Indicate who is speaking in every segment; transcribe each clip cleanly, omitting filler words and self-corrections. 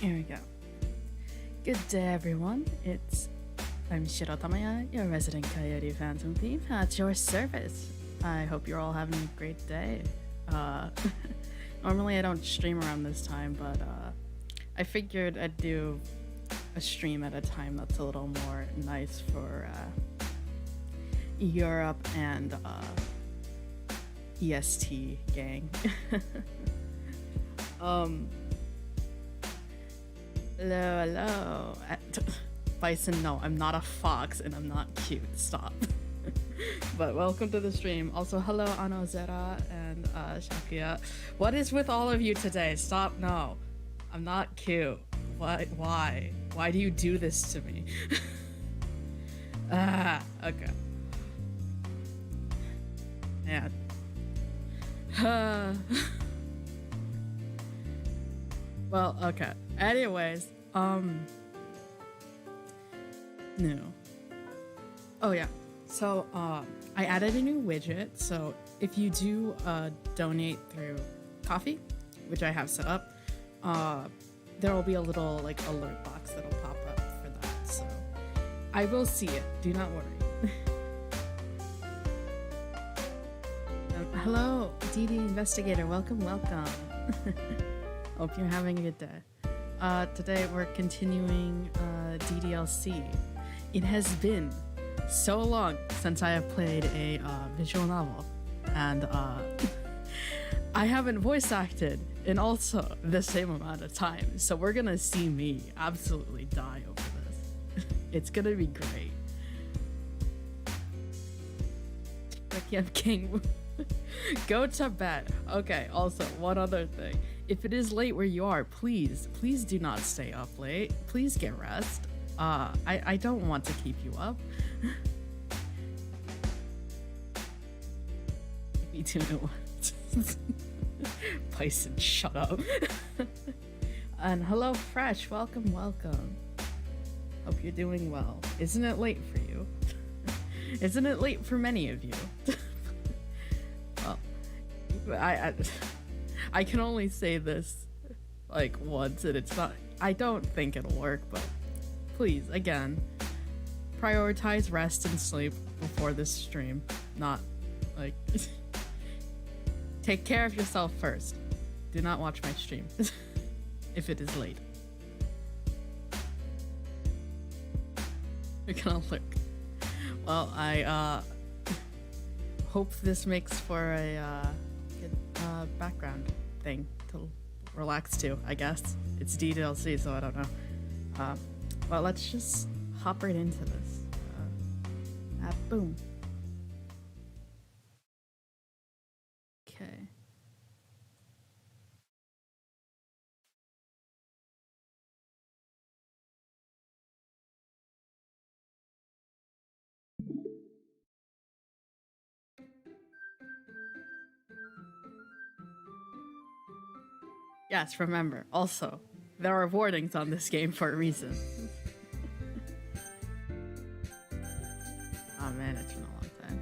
Speaker 1: Here we go. Good day, everyone. I'm Shiro Tamaya, your resident Coyote Phantom Thief, at your service. I hope you're all having a great day. Normally I don't stream around this time, but I figured I'd do a stream at a time that's a little more nice for Europe and EST gang. Hello. Bison, no, I'm not a fox and I'm not cute. Stop. But welcome to the stream. Also, hello, Anozera and Shakia. What is with all of you today? Stop. No, I'm not cute. What? Why? Why do you do this to me? Okay. Man. Well, okay. Anyways, no. Oh yeah. So, I added a new widget. So if you do donate through Coffee, which I have set up, there will be a little like alert box that'll pop up for that. So I will see it. Do not worry. Hello, DD Investigator. Welcome. Hope you're having a good day. Today we're continuing DDLC. It has been so long since I have played a visual novel, and I haven't voice acted in also the same amount of time, so we're gonna see me absolutely die over this. It's gonna be great. Requiem King. Go to bed. Okay, also, one other thing. If it is late where you are, please do not stay up late. Please get rest. I don't want to keep you up. Me too. Bison, shut up. And hello, Fresh. Welcome. Hope you're doing well. Isn't it late for you? Isn't it late for many of you? Well, I can only say this like once, and it's not. I don't think it'll work, but please, again, prioritize rest and sleep before this stream. Not like take care of yourself first. Do not watch my stream if it is late. You're gonna look. Well, I hope this makes for a good background thing to relax to, I guess. It's DDLC, so I don't know. Well, let's just hop right into this. Boom. Okay. Yes, remember, also, there are warnings on this game for a reason. Oh man, it's been a long time.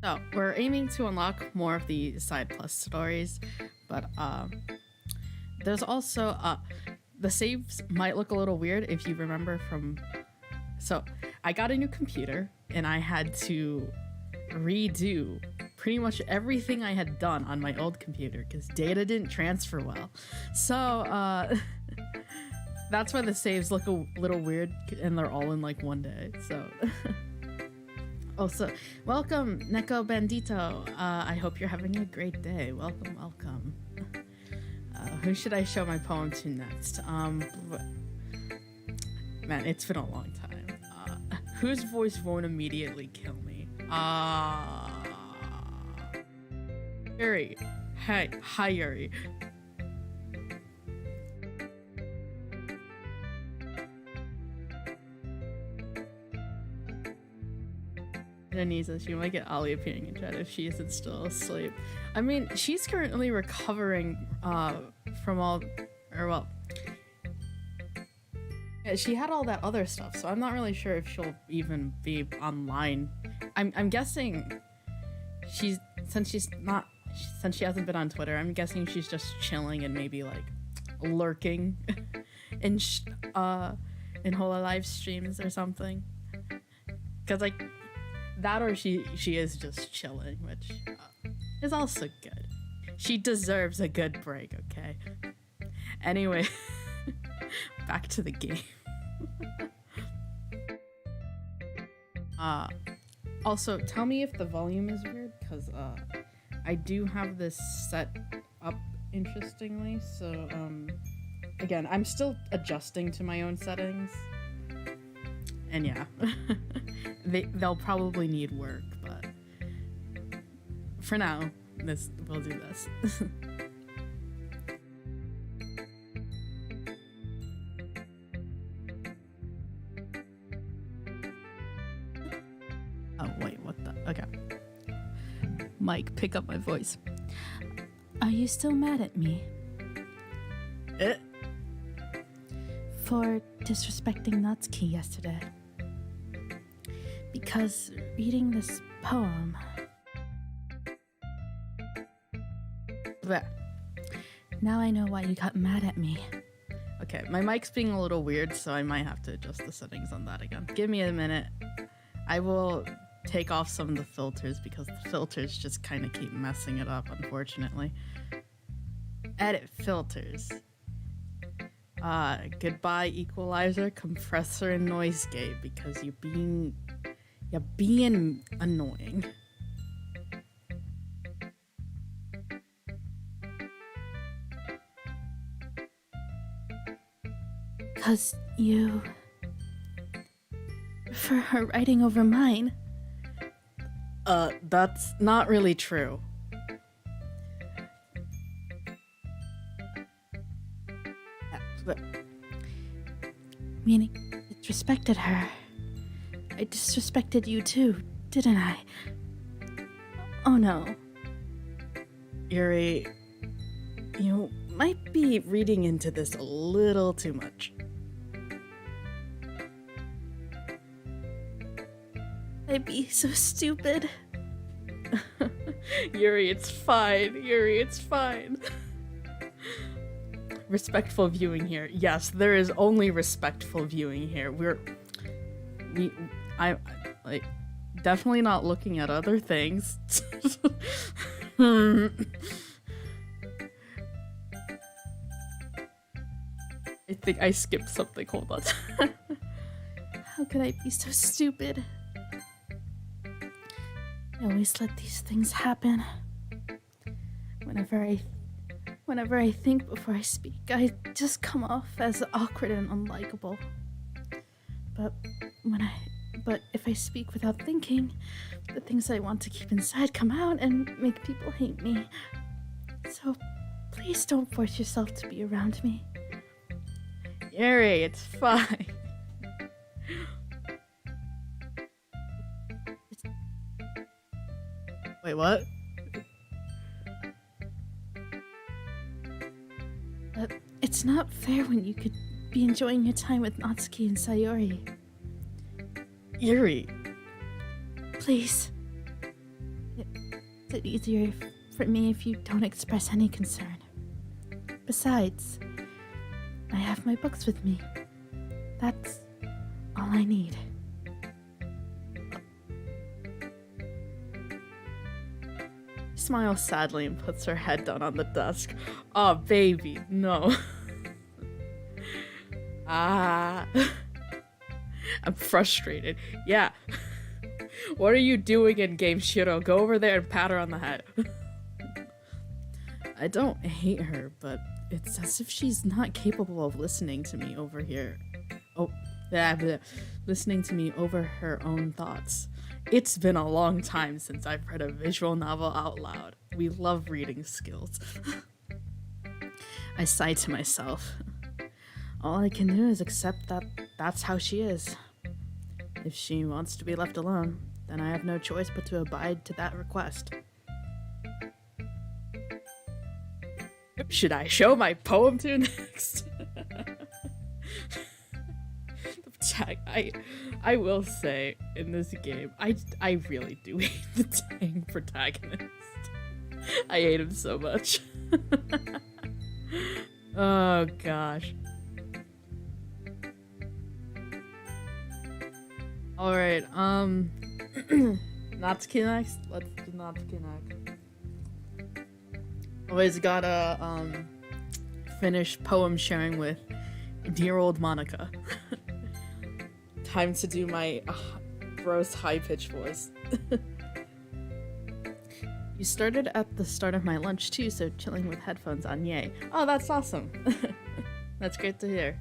Speaker 1: So, we're aiming to unlock more of the side plus stories, but there's also the saves might look a little weird if you remember from. So I got a new computer and I had to redo pretty much everything I had done on my old computer because data didn't transfer well. So that's why the saves look a little weird and they're all in like one day. So also, welcome Neko Bandito. I hope you're having a great day. Welcome. Who should I show my poem to next? Man, it's been a long time. Whose voice won't immediately kill me? Yuri. Hi, Yuri. Denise, she might get Ollie appearing in chat if she isn't still asleep. I mean, she's currently recovering from all, or well, Yeah, she had all that other stuff, so I'm not really sure if she'll even be online. I'm guessing she's since she hasn't been on Twitter. I'm guessing she's just chilling and maybe like lurking in in Hola live streams or something. Cause like that, or she is just chilling, which is also good. She deserves a good break. Okay. Anyway, back to the game. Also, tell me if the volume is weird, because I do have this set up interestingly. So, again, I'm still adjusting to my own settings. And yeah, they'll probably need work, but for now, we'll do this. Oh, wait, what the? Okay. Mike, pick up my voice.
Speaker 2: Are you still mad at me? For disrespecting Natsuki yesterday? Because reading this poem...
Speaker 1: Bleh.
Speaker 2: Now I know why you got mad at me.
Speaker 1: Okay, my mic's being a little weird, so I might have to adjust the settings on that again. Give me a minute. I will take off some of the filters because the filters just kind of keep messing it up, unfortunately. Edit filters. Goodbye equalizer, compressor, and noise gate because you're being annoying.
Speaker 2: Cause you... For her writing over mine.
Speaker 1: That's not really true.
Speaker 2: Meaning, I disrespected her. I disrespected you too, didn't I? Oh no.
Speaker 1: Yuri, you might be reading into this a little too much.
Speaker 2: I'd be so stupid.
Speaker 1: Yuri, it's fine. Yuri, it's fine. Respectful viewing here. Yes, there is only respectful viewing here. I like definitely not looking at other things. I think I skipped something. Hold on.
Speaker 2: How could I be so stupid? I always let these things happen. Whenever I think before I speak, I just come off as awkward and unlikable. But if I speak without thinking, the things I want to keep inside come out and make people hate me. So please don't force yourself to be around me.
Speaker 1: Yuri, it's fine. Wait, what?
Speaker 2: It's not fair when you could be enjoying your time with Natsuki and Sayori.
Speaker 1: Yuri.
Speaker 2: Please. It's easier for me if you don't express any concern. Besides, I have my books with me. That's all I need.
Speaker 1: Smiles sadly and puts her head down on the desk. Oh, baby, no. I'm frustrated. Yeah. What are you doing in game, Shiro? Go over there and pat her on the head. I don't hate her, but it's as if she's not capable of listening to me over here. Oh, listening to me over her own thoughts. It's been a long time since I've read a visual novel out loud. We love reading skills. I sigh to myself. All I can do is accept that that's how she is. If she wants to be left alone, then I have no choice but to abide to that request. Should I show my poem to you next? I will say in this game, I really do hate the dang protagonist. I hate him so much. Oh gosh. All right. Natsuki next. Let's do Natsuki next. Always gotta finish poem sharing with dear old Monica. Time to do my gross high-pitched voice. You started at the start of my lunch too, so chilling with headphones on, yay. Oh, that's awesome. That's great to hear.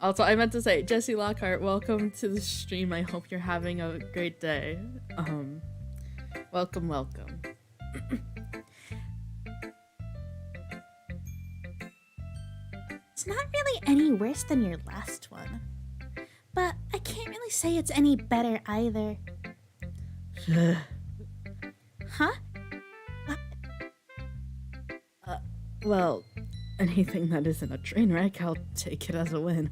Speaker 1: Also, I meant to say, Jesse Lockhart, welcome to the stream. I hope you're having a great day. Welcome, welcome.
Speaker 2: It's not really any worse than your last one. But I can't really say it's any better either. Huh?
Speaker 1: Well, anything that isn't a train wreck, I'll take it as a win.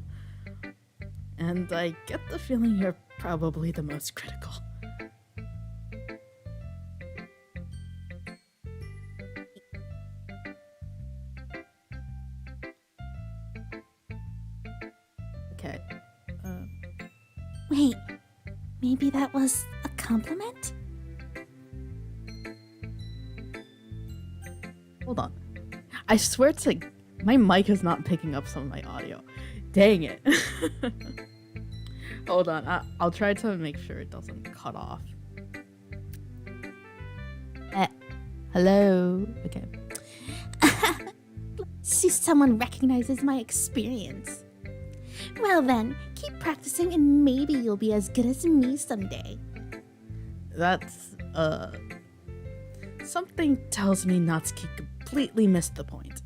Speaker 1: And I get the feeling you're probably the most critical. Okay.
Speaker 2: Wait, maybe that was a compliment?
Speaker 1: Hold on. I swear to my mic is not picking up some of my audio. Dang it. Hold on. I'll try to make sure it doesn't cut off. Hello. Okay.
Speaker 2: See, someone recognizes my experience. Well then, keep practicing and maybe you'll be as good as me someday.
Speaker 1: That's, something tells me Natsuki completely missed the point.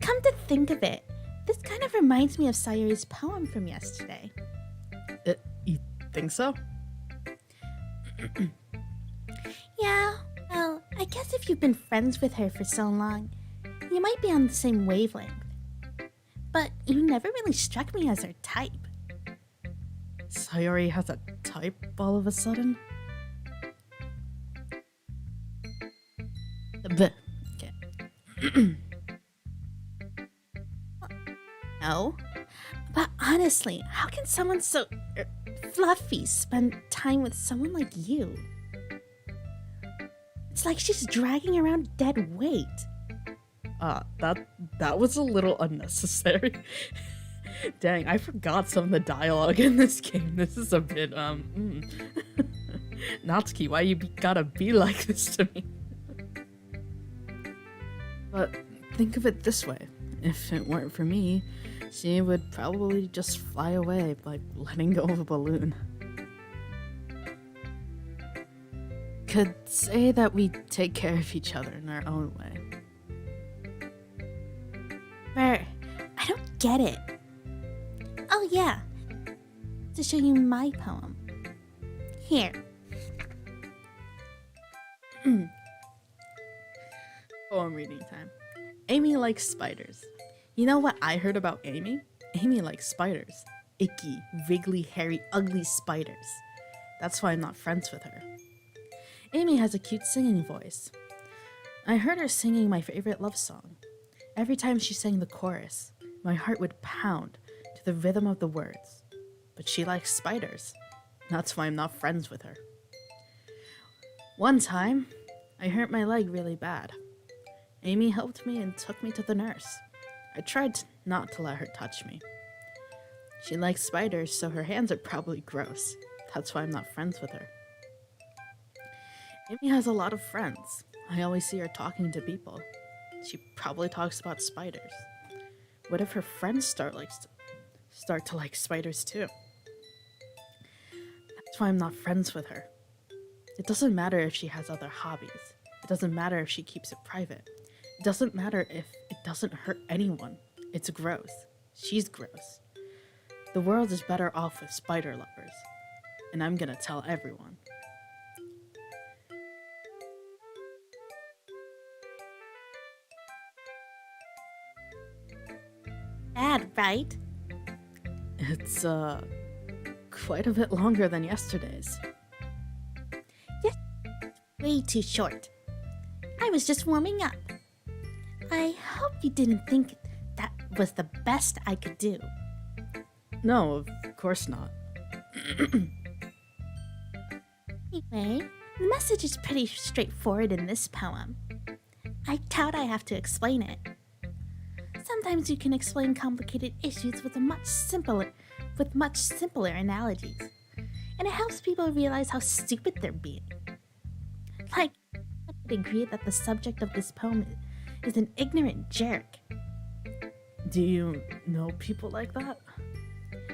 Speaker 2: Come to think of it, this kind of reminds me of Sayuri's poem from yesterday.
Speaker 1: You think so?
Speaker 2: Yeah, well, I guess if you've been friends with her for so long, you might be on the same wavelength. But you never really struck me as her type.
Speaker 1: Sayuri has a type all of a sudden? Okay.
Speaker 2: No. But honestly, how can someone so fluffy spend time with someone like you? It's like she's dragging around dead weight.
Speaker 1: That was a little unnecessary. Dang, I forgot some of the dialogue in this game. This is a bit, Natsuki, why you gotta be like this to me? But think of it this way. If it weren't for me, she would probably just fly away, like letting go of a balloon. Could say that we take care of each other in our own way.
Speaker 2: I don't get it. Oh yeah, to show you my poem. Here.
Speaker 1: Poem reading time. Amy likes spiders. You know what I heard about Amy? Amy likes spiders. Icky, wriggly, hairy, ugly spiders. That's why I'm not friends with her. Amy has a cute singing voice. I heard her singing my favorite love song. Every time she sang the chorus, my heart would pound to the rhythm of the words. But she likes spiders. That's why I'm not friends with her. One time, I hurt my leg really bad. Amy helped me and took me to the nurse. I tried not to let her touch me. She likes spiders, so her hands are probably gross. That's why I'm not friends with her. Amy has a lot of friends. I always see her talking to people. She probably talks about spiders. What if her friends start to like spiders too? That's why I'm not friends with her. It doesn't matter if she has other hobbies. It doesn't matter if she keeps it private. It doesn't matter if it doesn't hurt anyone. It's gross. She's gross. The world is better off with spider lovers. And I'm gonna tell everyone.
Speaker 2: Bad, right?
Speaker 1: It's, quite a bit longer than yesterday's.
Speaker 2: Way too short. I was just warming up. I hope you didn't think that was the best I could do.
Speaker 1: No, of course not.
Speaker 2: Anyway, the message is pretty straightforward in this poem. I doubt I have to explain it. Sometimes you can explain complicated issues with much simpler analogies, and it helps people realize how stupid they're being. Like, I would agree that the subject of this poem is an ignorant jerk.
Speaker 1: Do you know people like that?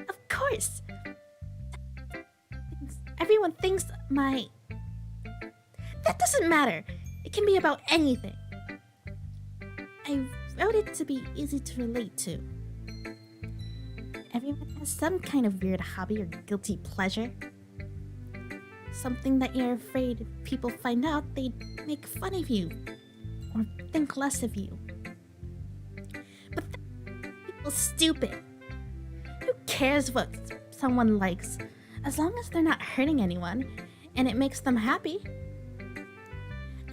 Speaker 2: Of course! Everyone thinks That doesn't matter. It can be about anything. I wrote it to be easy to relate to. Everyone has some kind of weird hobby or guilty pleasure. Something that you're afraid if people find out they'd make fun of you or think less of you. But people stupid. Who cares what someone likes as long as they're not hurting anyone and it makes them happy?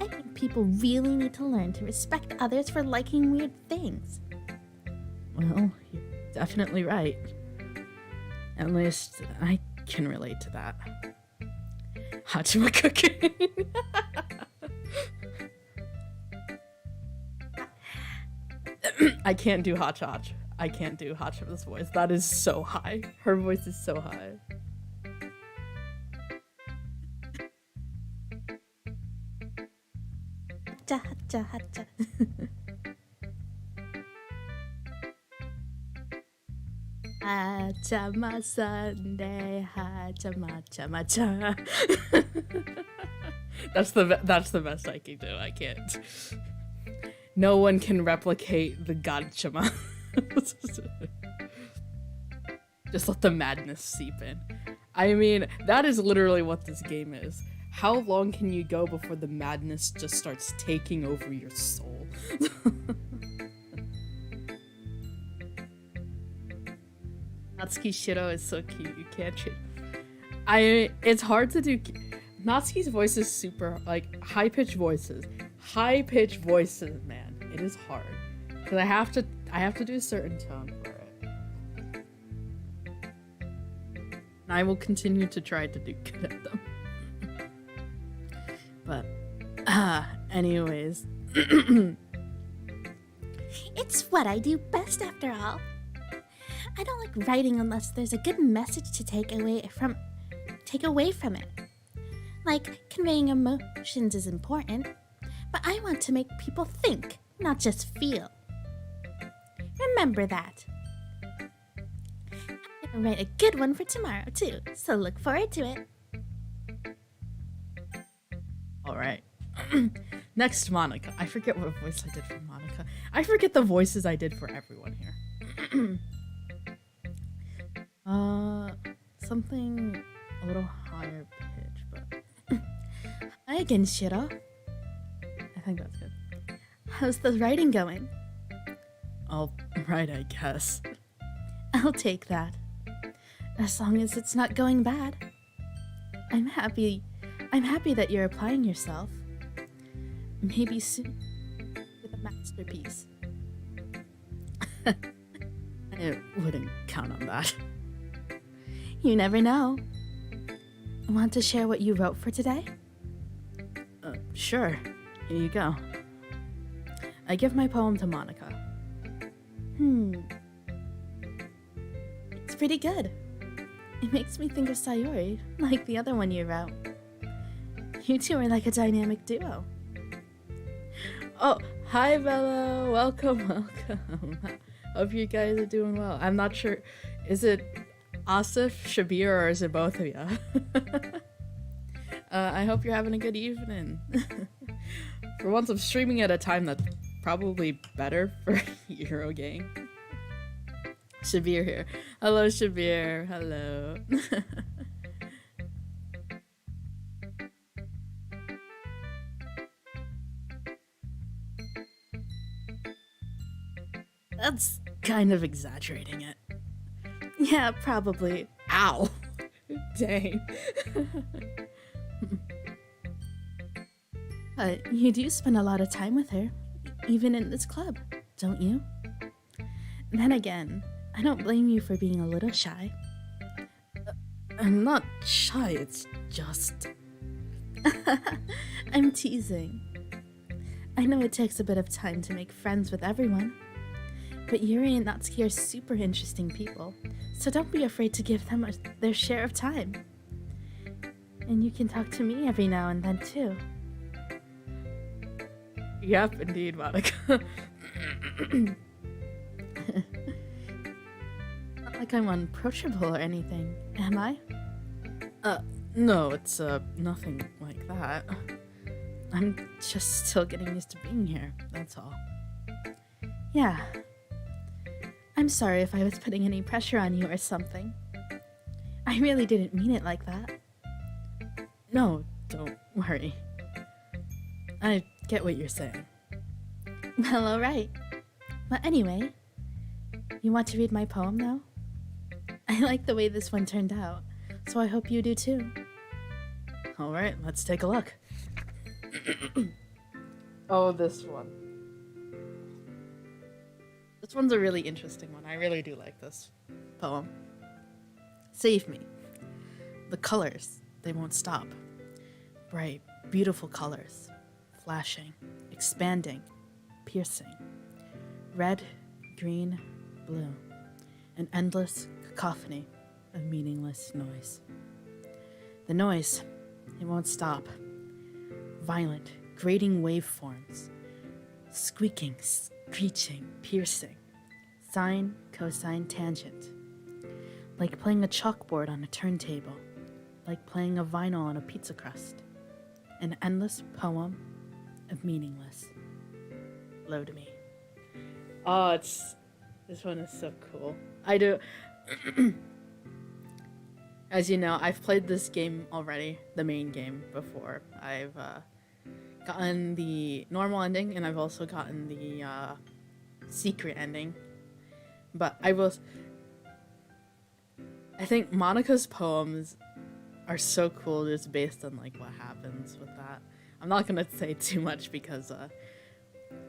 Speaker 2: I think people really need to learn to respect others for liking weird things.
Speaker 1: Well, you're definitely right. At least I can relate to that. Hachima cooking. I can't do Hach. I can't do Hachima's voice. That is so high. Her voice is so high.
Speaker 2: Hacha, hacha, hacha. Hachama Sunday, hachama chama cha.
Speaker 1: That's the best I can do. I can't. No one can replicate the Godchama. Just let the madness seep in. I mean, that is literally what this game is. How long can you go before the madness just starts taking over your soul? Natsuki Shiro is so cute. You can't. It's hard to do. Natsuki's voice is super high pitched voices. High pitched voices, man. It is hard because I have to do a certain tone for it. And I will continue to try to do good at them. But, anyways.
Speaker 2: It's what I do best after all. I don't like writing unless there's a good message to take away from it. Like, conveying emotions is important, but I want to make people think, not just feel. Remember that. I'm gonna write a good one for tomorrow too, so look forward to it.
Speaker 1: Alright. Next, Monica. I forget what voice I did for Monica. I forget the voices I did for everyone here. Something a little higher pitch, but...
Speaker 2: Hi again, Shiro.
Speaker 1: I think that's good.
Speaker 2: How's the writing going?
Speaker 1: All right, I guess.
Speaker 2: I'll take that. As long as it's not going bad. I'm happy that you're applying yourself. Maybe soon with a masterpiece.
Speaker 1: I wouldn't count on that.
Speaker 2: You never know. Want to share what you wrote for today?
Speaker 1: Sure. Here you go. I give my poem to Monica.
Speaker 2: It's pretty good. It makes me think of Sayori, like the other one you wrote. You two are like a dynamic duo.
Speaker 1: Oh, hi Bella. Welcome. Hope you guys are doing well. I'm not sure. Is it Asif, Shabir, or is it both of you? I hope you're having a good evening. For once, I'm streaming at a time that's probably better for Eurogang. Shabir here. Hello, Shabir. Hello. That's kind of exaggerating it.
Speaker 2: Yeah, probably.
Speaker 1: Ow! Dang.
Speaker 2: But you do spend a lot of time with her, even in this club, don't you? Then again, I don't blame you for being a little shy.
Speaker 1: I'm not shy, it's just...
Speaker 2: I'm teasing. I know it takes a bit of time to make friends with everyone, but Yuri and Natsuki are super interesting people, so don't be afraid to give them their share of time. And you can talk to me every now and then too.
Speaker 1: Yep, indeed, Monica.
Speaker 2: Not like I'm unapproachable or anything, am I?
Speaker 1: No, it's, nothing like that. I'm just still getting used to being here, that's all.
Speaker 2: Yeah. I'm sorry if I was putting any pressure on you or something. I really didn't mean it like that.
Speaker 1: No, don't worry. I get what you're saying.
Speaker 2: Well, alright. But anyway, you want to read my poem now? I like the way this one turned out, so I hope you do too.
Speaker 1: Alright, let's take a look. Oh, this one. This one's a really interesting one. I really do like this poem. Save me. The colors, they won't stop. Bright, beautiful colors. Flashing, expanding, piercing. Red, green, blue. An endless cacophony of meaningless noise. The noise, it won't stop. Violent, grating waveforms. Squeaking, screeching, piercing. Sine, cosine, tangent. Like playing a chalkboard on a turntable. Like playing a vinyl on a pizza crust. An endless poem of meaningless. Load me. Oh, this one is so cool. I do. As you know, I've played this game already, the main game, before. I've gotten the normal ending, and I've also gotten the secret ending. But I think Monica's poems are so cool just based on like what happens with that. I'm not gonna say too much because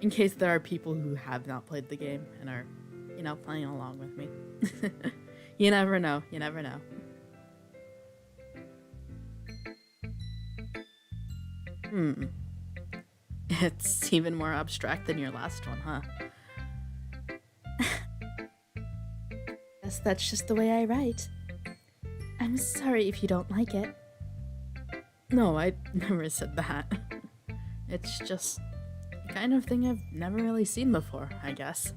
Speaker 1: in case there are people who have not played the game and are, you know, playing along with me. You never know. You never know. It's even more abstract than your last one, huh?
Speaker 2: Guess that's just the way I write. I'm sorry if you don't like it.
Speaker 1: No, I never said that. It's just the kind of thing I've never really seen before, I guess.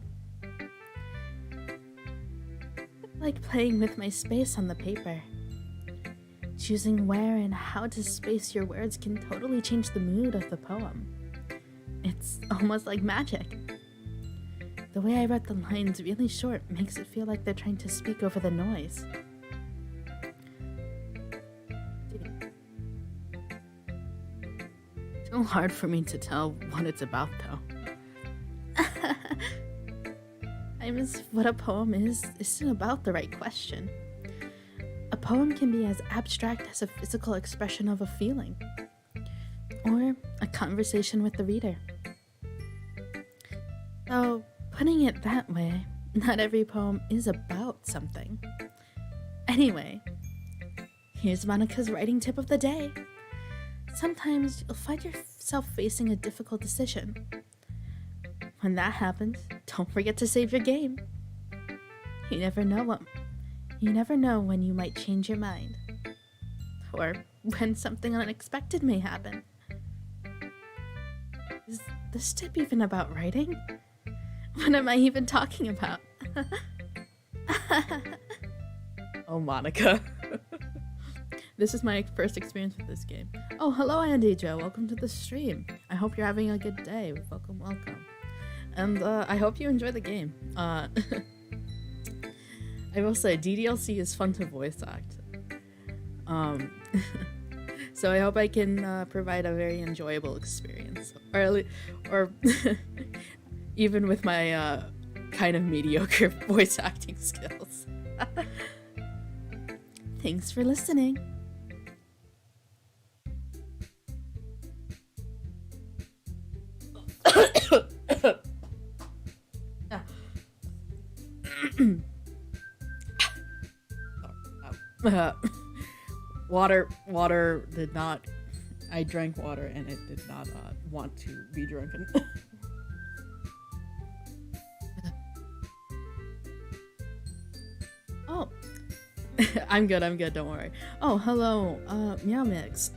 Speaker 2: Like playing with my space on the paper. Choosing where and how to space your words can totally change the mood of the poem. It's almost like magic. The way I wrote the lines really short makes it feel like they're trying to speak over the noise.
Speaker 1: It's so hard for me to tell what it's about, though.
Speaker 2: I miss what a poem isn't about the right question. A poem can be as abstract as a physical expression of a feeling, or a conversation with the reader. So, putting it that way, not every poem is about something. Anyway, here's Monica's writing tip of the day. Sometimes you'll find yourself facing a difficult decision. When that happens, don't forget to save your game. You never know when you might change your mind. Or when something unexpected may happen. Is this tip even about writing? What am I even talking about?
Speaker 1: Oh, Monica. This is my first experience with this game. Oh, hello, Andy Joe. Welcome to the stream. I hope you're having a good day. Welcome, welcome. And I hope you enjoy the game. I will say, DDLC is fun to voice act. So I hope I can provide a very enjoyable experience. Or even with my kind of mediocre voice acting skills.
Speaker 2: Thanks for listening.
Speaker 1: Water did not. I drank water and it did not want to be drunken.
Speaker 2: Oh,
Speaker 1: I'm good, don't worry. Oh, hello, Meow Mix.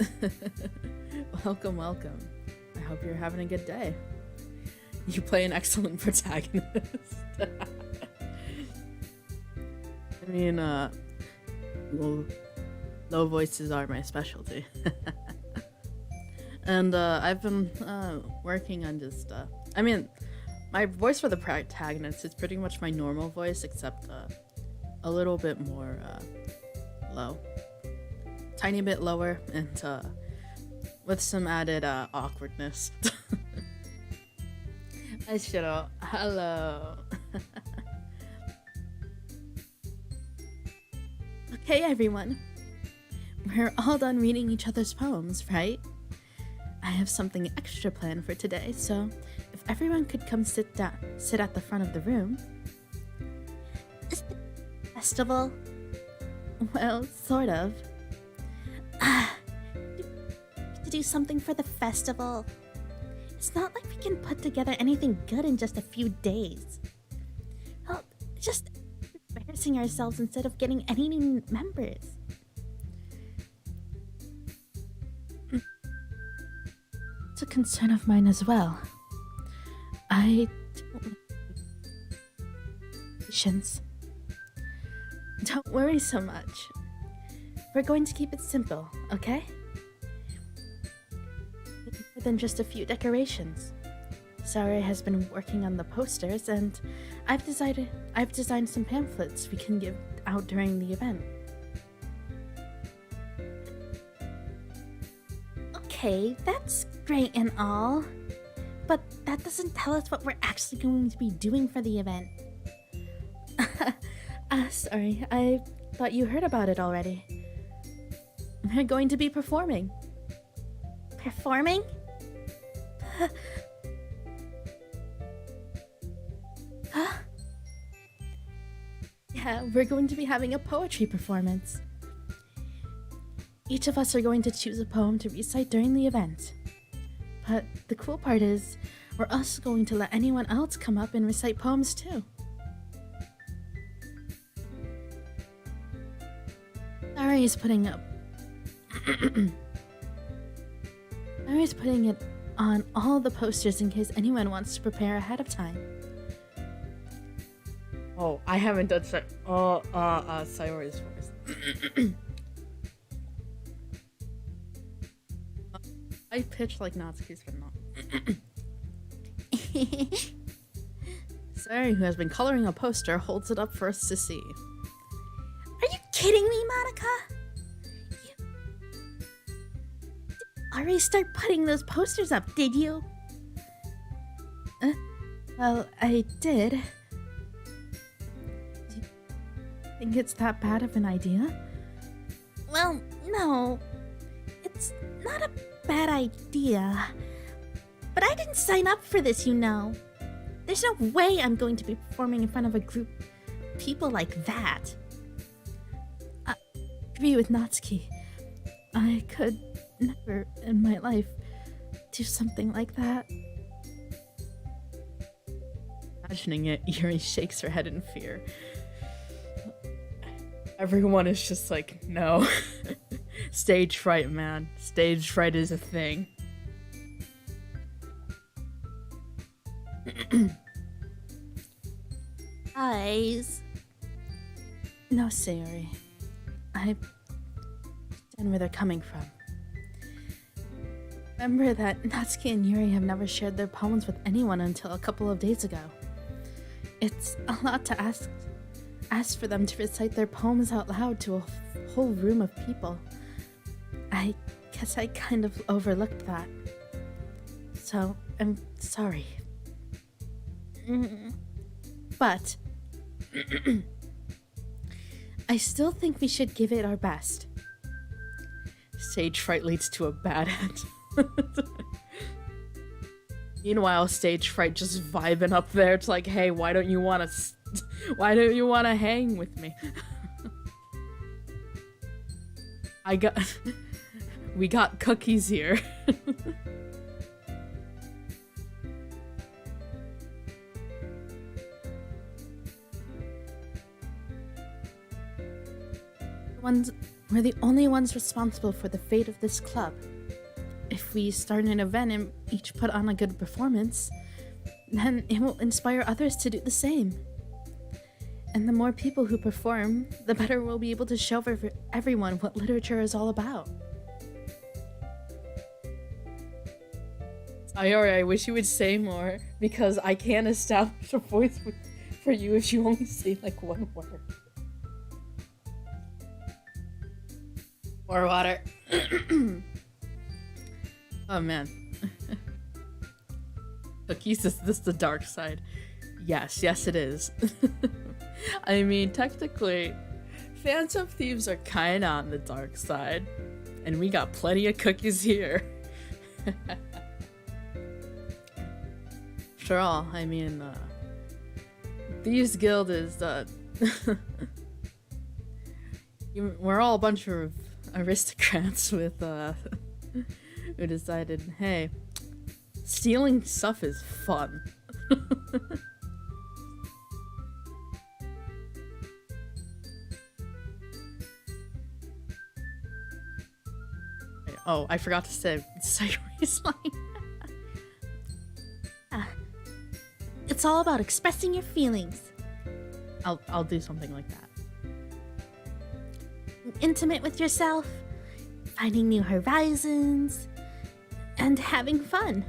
Speaker 1: Welcome. I hope you're having a good day. You play an excellent protagonist. I mean, low voices are my specialty. And I've been working on just I mean, my voice for the protagonist is pretty much my normal voice, except a little bit more low, tiny bit lower, and with some added awkwardness. I should have. Hello.
Speaker 2: okay, everyone. We're all done reading each other's poems, right? I have something extra planned for today, so if everyone could come sit at the front of the room. Is it a festival? Well, sort of. To do something for the festival. It's not like we can put together anything good in just a few days. Well, just embarrassing ourselves instead of getting any new members. It's a concern of mine as well. I don't patience. Don't worry so much. We're going to keep it simple, okay? More than just a few decorations. Sarah has been working on the posters, and I've designed some pamphlets we can give out during the event. Okay, that's great and all, but that doesn't tell us what we're actually going to be doing for the event. Sorry, I thought you heard about it already. We're going to be performing. Performing? Huh? Yeah, we're going to be having a poetry performance. Each of us are going to choose a poem to recite during the event. But the cool part is, we're also going to let anyone else come up and recite poems too. Ari's putting it on all the posters in case anyone wants to prepare ahead of time.
Speaker 1: Oh, I haven't done Sayori's voice. I pitch like Natsuki's, but not. Sari, who has been coloring a poster, holds it up for us to see.
Speaker 2: Are you kidding me, Monica? You already start putting those posters up, did you? Well, I did. Do you think it's that bad of an idea? Well, no. It's not a bad idea. But I didn't sign up for this, you know. There's no way I'm going to be performing in front of a group of people like that. I agree with Natsuki. I could never in my life do something like that.
Speaker 1: Imagining it, Yuri shakes her head in fear. Everyone is just like, no. Stage fright, man. Stage fright is a thing.
Speaker 2: Eyes. No, Sayori. I understand where they're coming from. Remember that Natsuki and Yuri have never shared their poems with anyone until a couple of days ago. It's a lot to ask for them to recite their poems out loud to a whole room of people. I guess I kind of overlooked that. So, I'm sorry. But I still think we should give it our best.
Speaker 1: Stage fright leads to a bad end. Meanwhile, stage fright just vibing up there. It's like, hey, why don't you want to hang with me? We got cookies here.
Speaker 2: We're the only ones responsible for the fate of this club. If we start an event and each put on a good performance, then it will inspire others to do the same. And the more people who perform, the better we'll be able to show everyone what literature is all about.
Speaker 1: Sayori, I wish you would say more, because I can't establish a voice for you if you only say like one word. More water. Oh man. Cookies, is this the dark side? Yes, it is. I mean, technically, fans of Thieves are kinda on the dark side. And we got plenty of cookies here. After all, I mean, Thieves Guild is, we're all a bunch of aristocrats with, who decided, hey, stealing stuff is fun. Oh, I forgot to say Sayori's line.
Speaker 2: It's all about expressing your feelings.
Speaker 1: I'll do something like that.
Speaker 2: Intimate with yourself, finding new horizons, and having fun.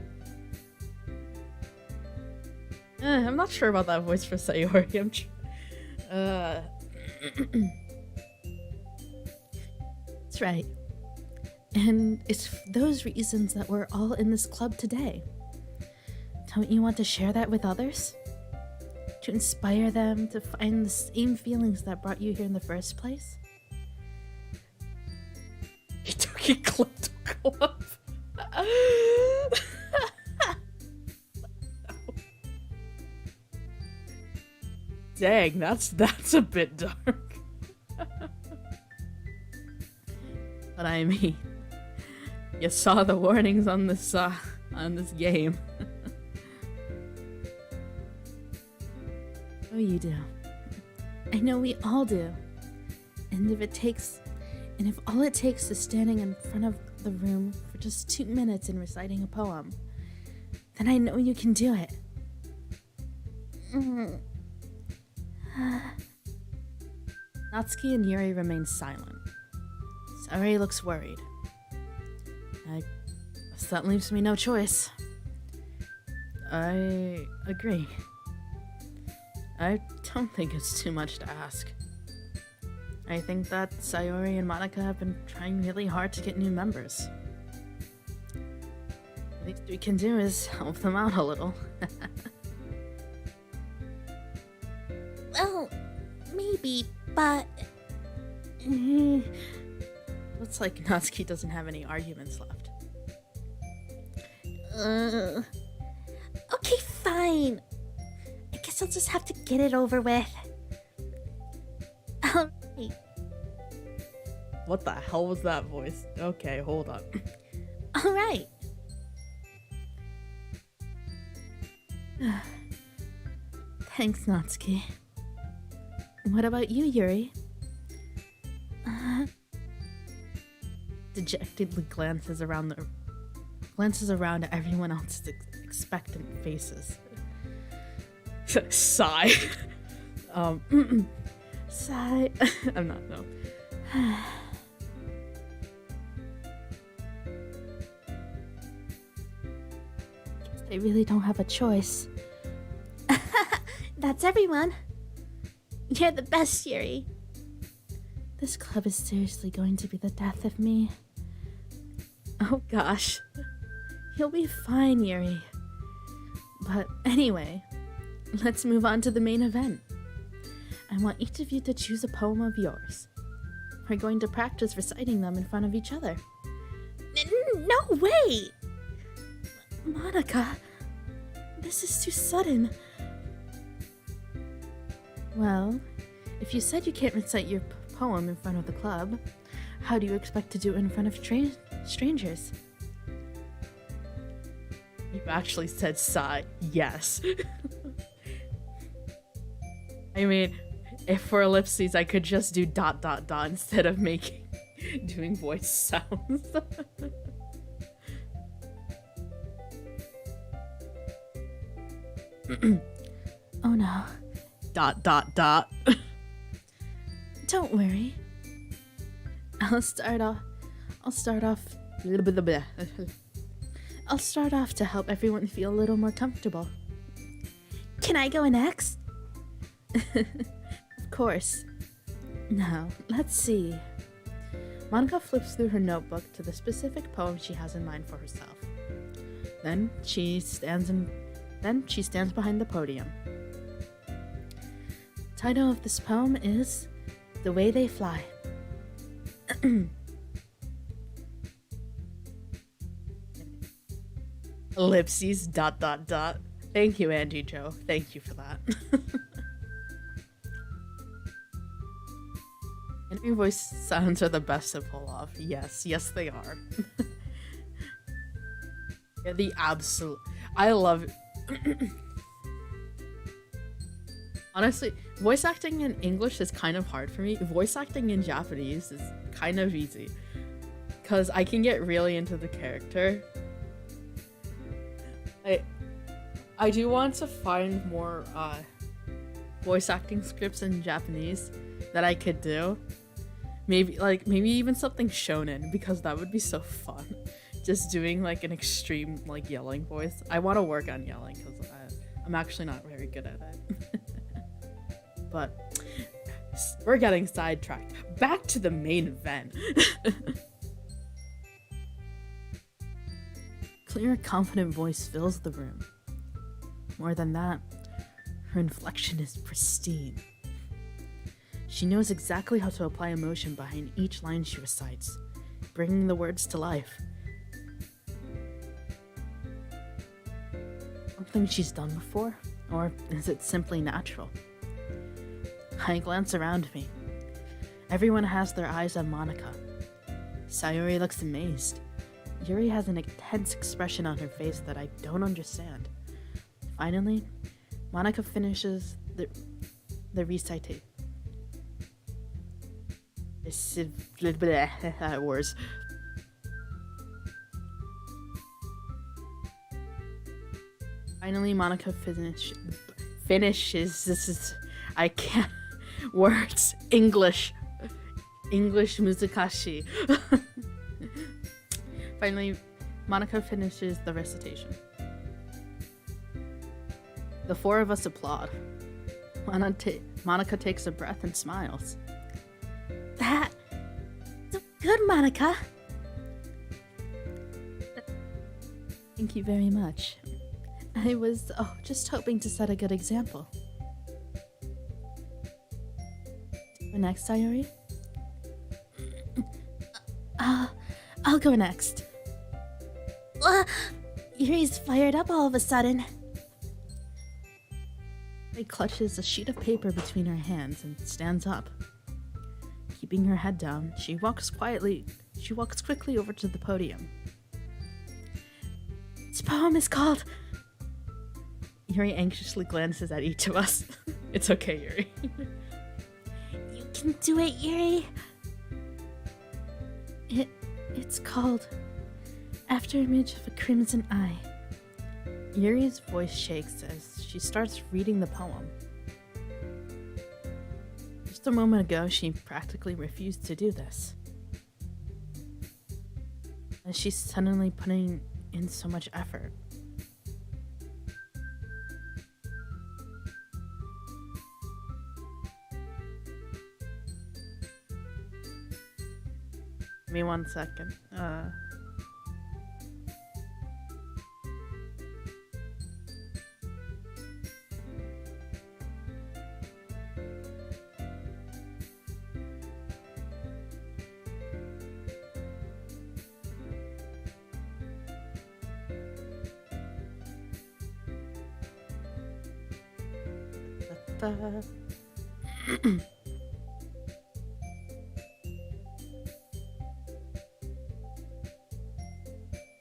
Speaker 1: I'm not sure about that voice for Sayori.
Speaker 2: That's right. And it's for those reasons that we're all in this club today. Don't you want to share that with others? To inspire them to find the same feelings that brought you here in the first place?
Speaker 1: Hitoki clipped go up. Dang, that's a bit dark. But I mean, you saw the warnings on this game.
Speaker 2: Oh, you do. I know we all do. And if all it takes is standing in front of the room for just 2 minutes and reciting a poem, then I know you can do it.
Speaker 1: Natsuki and Yuri remain silent. Sayori looks worried. I guess that leaves me no choice. I agree. I don't think it's too much to ask. I think that Sayori and Monica have been trying really hard to get new members. The least we can do is help them out a little.
Speaker 2: Well, maybe, but...
Speaker 1: Looks like Natsuki doesn't have any arguments left.
Speaker 2: Okay, fine. I guess I'll just have to get it over with. Alright.
Speaker 1: What the hell was that voice? Okay, hold on.
Speaker 2: Alright. Thanks, Natsuki. What about you, Yuri?
Speaker 1: Dejectedly glances around at everyone else's expectant faces. Sigh.
Speaker 2: Sigh.
Speaker 1: I'm not, no.
Speaker 2: Guess I really don't have a choice. That's everyone. You're the best, Yuri. This club is seriously going to be the death of me. Oh gosh. You'll be fine, Yuri. But anyway, let's move on to the main event. I want each of you to choose a poem of yours. We're going to practice reciting them in front of each other. No way! Monica, this is too sudden. Well, if you said you can't recite your poem in front of the club, how do you expect to do it in front of strangers?
Speaker 1: You actually said sigh. Yes. I mean, if for ellipses, I could just do ... instead of doing voice sounds.
Speaker 2: Oh no. ... Don't worry. I'll start off to help everyone feel a little more comfortable. Can I go next? Of course. Now, let's see. Monica flips through her notebook to the specific poem she has in mind for herself. Then she stands behind the podium. The title of this poem is The Way They Fly.
Speaker 1: Ellipses ... Thank you, Andy Joe. Thank you for that. Enemy voice sounds are the best to pull off. Yes, they are. Yeah, the absolute. I love it. Honestly, voice acting in English is kind of hard for me. Voice acting in Japanese is kind of easy, because I can get really into the character. I do want to find more voice acting scripts in Japanese that I could do. Maybe even something shonen, because that would be so fun. Just doing like an extreme like yelling voice. I want to work on yelling because I'm actually not very good at it. But we're getting sidetracked. Back to the main event.
Speaker 2: Clear, confident voice fills the room. More than that, her inflection is pristine. She knows exactly how to apply emotion behind each line she recites, bringing the words to life. Something she's done before? Or is it simply natural? I glance around me. Everyone has their eyes on Monica. Sayori looks amazed. Yuri has an intense expression on her face that I don't understand. Finally, Monica finishes the recitation.
Speaker 1: Words. Finally, Monica finishes. This is. I can't. Words. English muzikashi. Finally, Monica finishes the recitation. The four of us applaud. Monica takes a breath and smiles.
Speaker 2: That's so good, Monica. Thank you very much. I was just hoping to set a good example. Next, Sayori? I'll go next. Yuri's fired up all of a sudden. She clutches a sheet of paper between her hands and stands up. Keeping her head down, she walks quickly over to the podium. This poem is called...
Speaker 1: Yuri anxiously glances at each of us. It's okay, Yuri.
Speaker 2: You can do it, Yuri. It's called Afterimage of a Crimson Eye.
Speaker 1: Yuri's voice shakes as she starts reading the poem. Just a moment ago, she practically refused to do this. And she's suddenly putting in so much effort. Give me 1 second. da.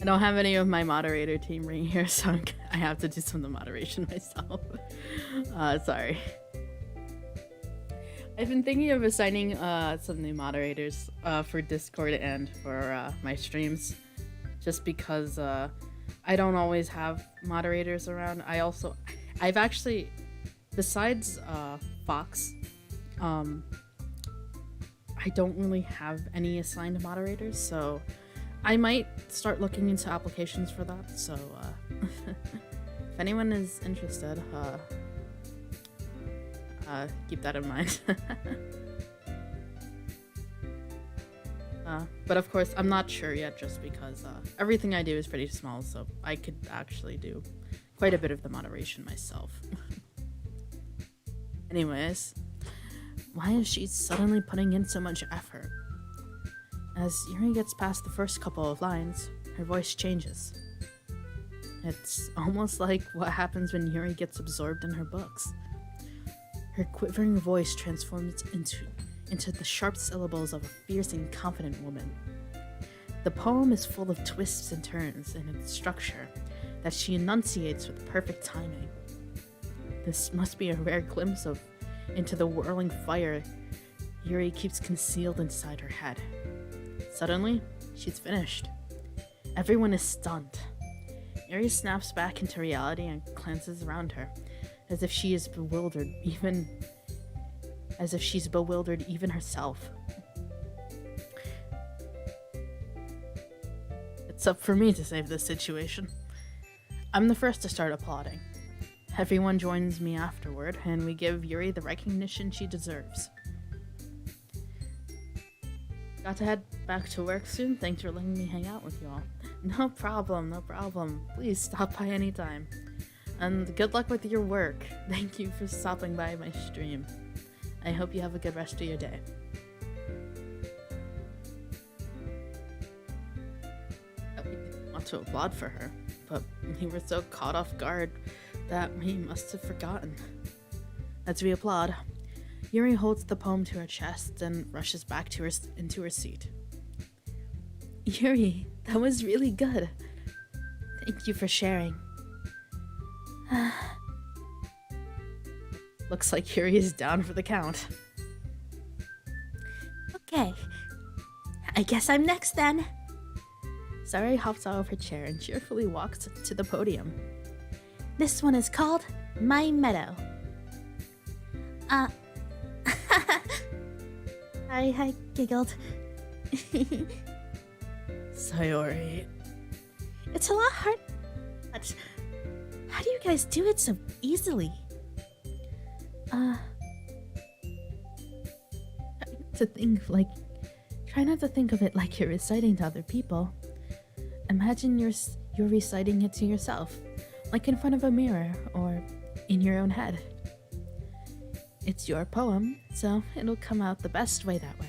Speaker 1: I don't have any of my moderator team ring here, so I have to do some of the moderation myself. Sorry. I've been thinking of assigning some new moderators for Discord and for my streams, just because I don't always have moderators around. I've actually, besides Fox, I don't really have any assigned moderators, so I might start looking into applications for that. So if anyone is interested, keep that in mind. But of course, I'm not sure yet, just because everything I do is pretty small, so I could actually do quite a bit of the moderation myself. Anyways, why is she suddenly putting in so much effort? As Yuri gets past the first couple of lines, her voice changes. It's almost like what happens when Yuri gets absorbed in her books. Her quivering voice transforms into the sharp syllables of a fierce and confident woman. The poem is full of twists and turns in its structure that she enunciates with perfect timing. This must be a rare glimpse into the whirling fire Yuri keeps concealed inside her head. Suddenly, she's finished. Everyone is stunned. Yuri snaps back into reality and glances around her, as if she's bewildered even herself. It's up for me to save this situation. I'm the first to start applauding. Everyone joins me afterward, and we give Yuri the recognition she deserves. Got to head back to work soon. Thanks for letting me hang out with y'all. No problem, no problem. Please stop by anytime. And good luck with your work. Thank you for stopping by my stream. I hope you have a good rest of your day. I want to applaud for her, but we were so caught off guard that we must have forgotten. As we applaud, Yuri holds the poem to her chest and rushes back into her seat. Yuri, that was really good. Thank you for sharing. Looks like Yuri is down for the count.
Speaker 2: Okay, I guess I'm next then.
Speaker 1: Sayori hops out of her chair and cheerfully walks to the podium.
Speaker 2: This one is called My Meadow. I giggled.
Speaker 1: Sayori.
Speaker 2: It's a lot hard. But how do you guys do it so easily? Try not to think of it like you're reciting to other people. Imagine you're reciting it to yourself, like in front of a mirror or in your own head. It's your poem, so it'll come out the best way that way.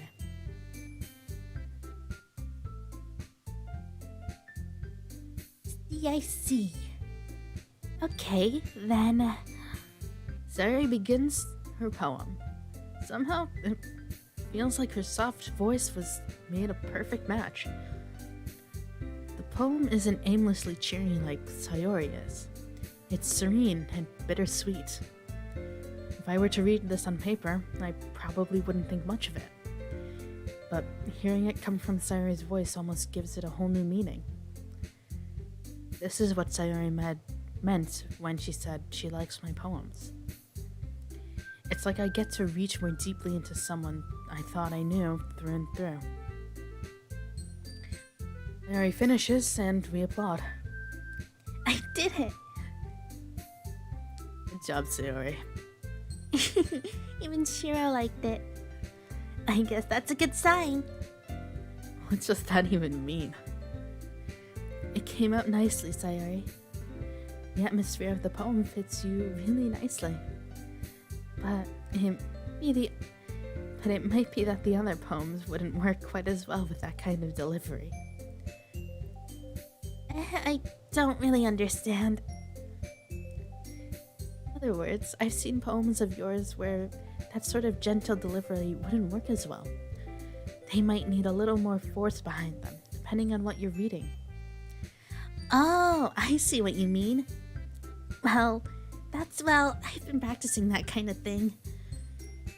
Speaker 2: I see. Okay, then.
Speaker 1: Sayori begins her poem. Somehow, it feels like her soft voice was made a perfect match. The poem isn't aimlessly cheery like Sayori is. It's serene and bittersweet. If I were to read this on paper, I probably wouldn't think much of it. But hearing it come from Sayori's voice almost gives it a whole new meaning. This is what Sayori meant when she said she likes my poems. It's like I get to reach more deeply into someone I thought I knew through and through. Sayori finishes and we applaud.
Speaker 2: I did it!
Speaker 1: Good job, Sayori.
Speaker 2: Even Shiro liked it. I guess that's a good sign.
Speaker 1: What does that even mean?
Speaker 2: It came out nicely, Sayori. The atmosphere of the poem fits you really nicely. But it might be that the other poems wouldn't work quite as well with that kind of delivery. I don't really understand. other words, I've seen poems of yours where that sort of gentle delivery wouldn't work as well. They might need a little more force behind them, depending on what you're reading. Oh, I see what you mean. Well, I've been practicing that kind of thing.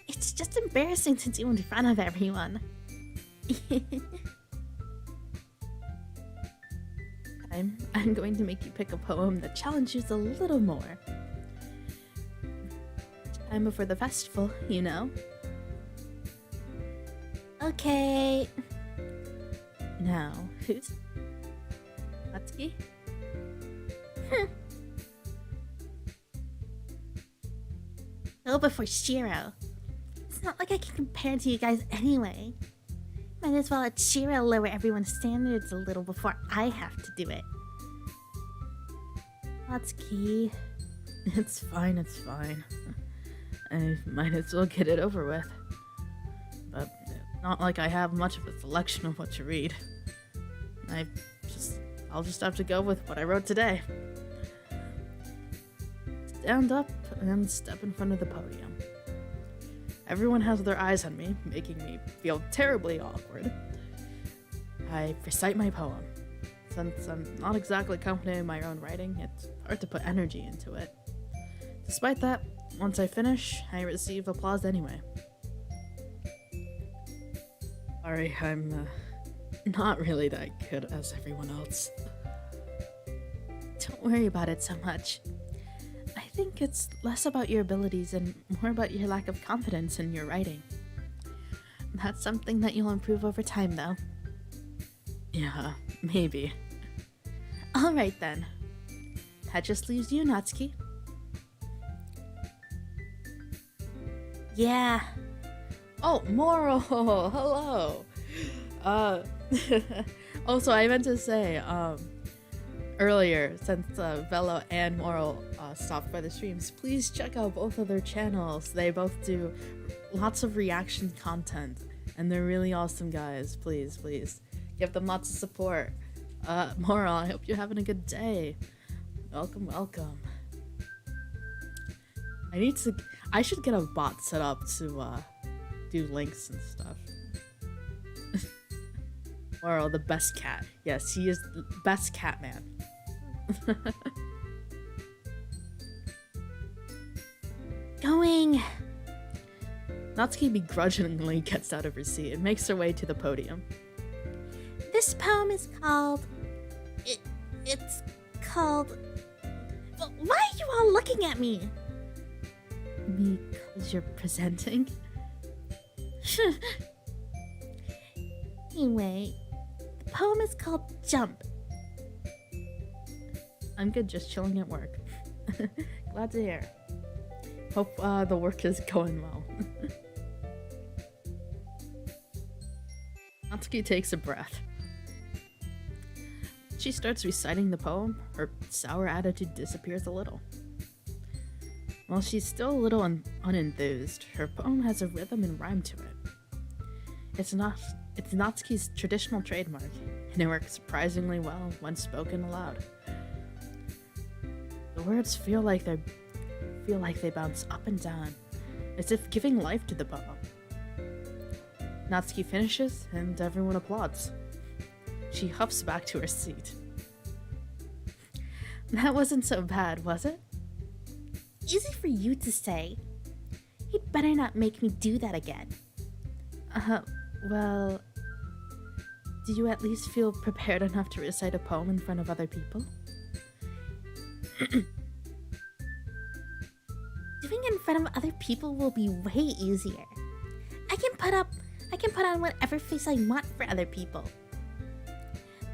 Speaker 2: It's just embarrassing to do in front of everyone. I'm going to make you pick a poem that challenges you a little more. Time before the festival, you know. Okay. Now, who's... Natsuki? Go before Shiro. It's not like I can compare to you guys anyway. Might as well let Shiro lower everyone's standards a little before I have to do it. Natsuki.
Speaker 1: It's fine, it's fine. I might as well get it over with. But it's not like I have much of a selection of what to read. I'll just have to go with what I wrote today. Stand up and step in front of the podium. Everyone has their eyes on me, making me feel terribly awkward. I recite my poem. Since I'm not exactly confident in my own writing, it's hard to put energy into it. Despite that, once I finish, I receive applause anyway. Sorry, I'm not really that good as everyone else.
Speaker 2: Don't worry about it so much. I think it's less about your abilities and more about your lack of confidence in your writing. That's something that you'll improve over time, though.
Speaker 1: Yeah, maybe.
Speaker 2: Alright then. That just leaves you, Natsuki. Yeah.
Speaker 1: Oh, Moral! Hello! Also, I meant to say, earlier, since Velo and Moral stopped by the streams, please check out both of their channels. They both do lots of reaction content, and they're really awesome guys. Please, please, give them lots of support. Moral, I hope you're having a good day. Welcome, welcome. I should get a bot set up to do links and stuff. Moral, the best cat. Yes, he is the best cat man.
Speaker 2: Going.
Speaker 1: Natsuki begrudgingly gets out of her seat and makes her way to the podium.
Speaker 2: This poem is called... It's called... Why are you all looking at me?
Speaker 1: Because you're presenting?
Speaker 2: Anyway, the poem is called Jump.
Speaker 1: I'm good, just chilling at work. Glad to hear. Hope the work is going well. Natsuki takes a breath. She starts reciting the poem, her sour attitude disappears a little. While she's still a little unenthused, her poem has a rhythm and rhyme to it. It's Natsuki's traditional trademark, and it works surprisingly well when spoken aloud. The words feel like they bounce up and down, as if giving life to the poem. Natsuki finishes, and everyone applauds. She huffs back to her seat.
Speaker 2: That wasn't so bad, was it? Easy for you to say. You'd better not make me do that again.
Speaker 1: Well... Do you at least feel prepared enough to recite a poem in front of other people?
Speaker 2: Doing it in front of other people will be way easier. I can put on whatever face I want for other people.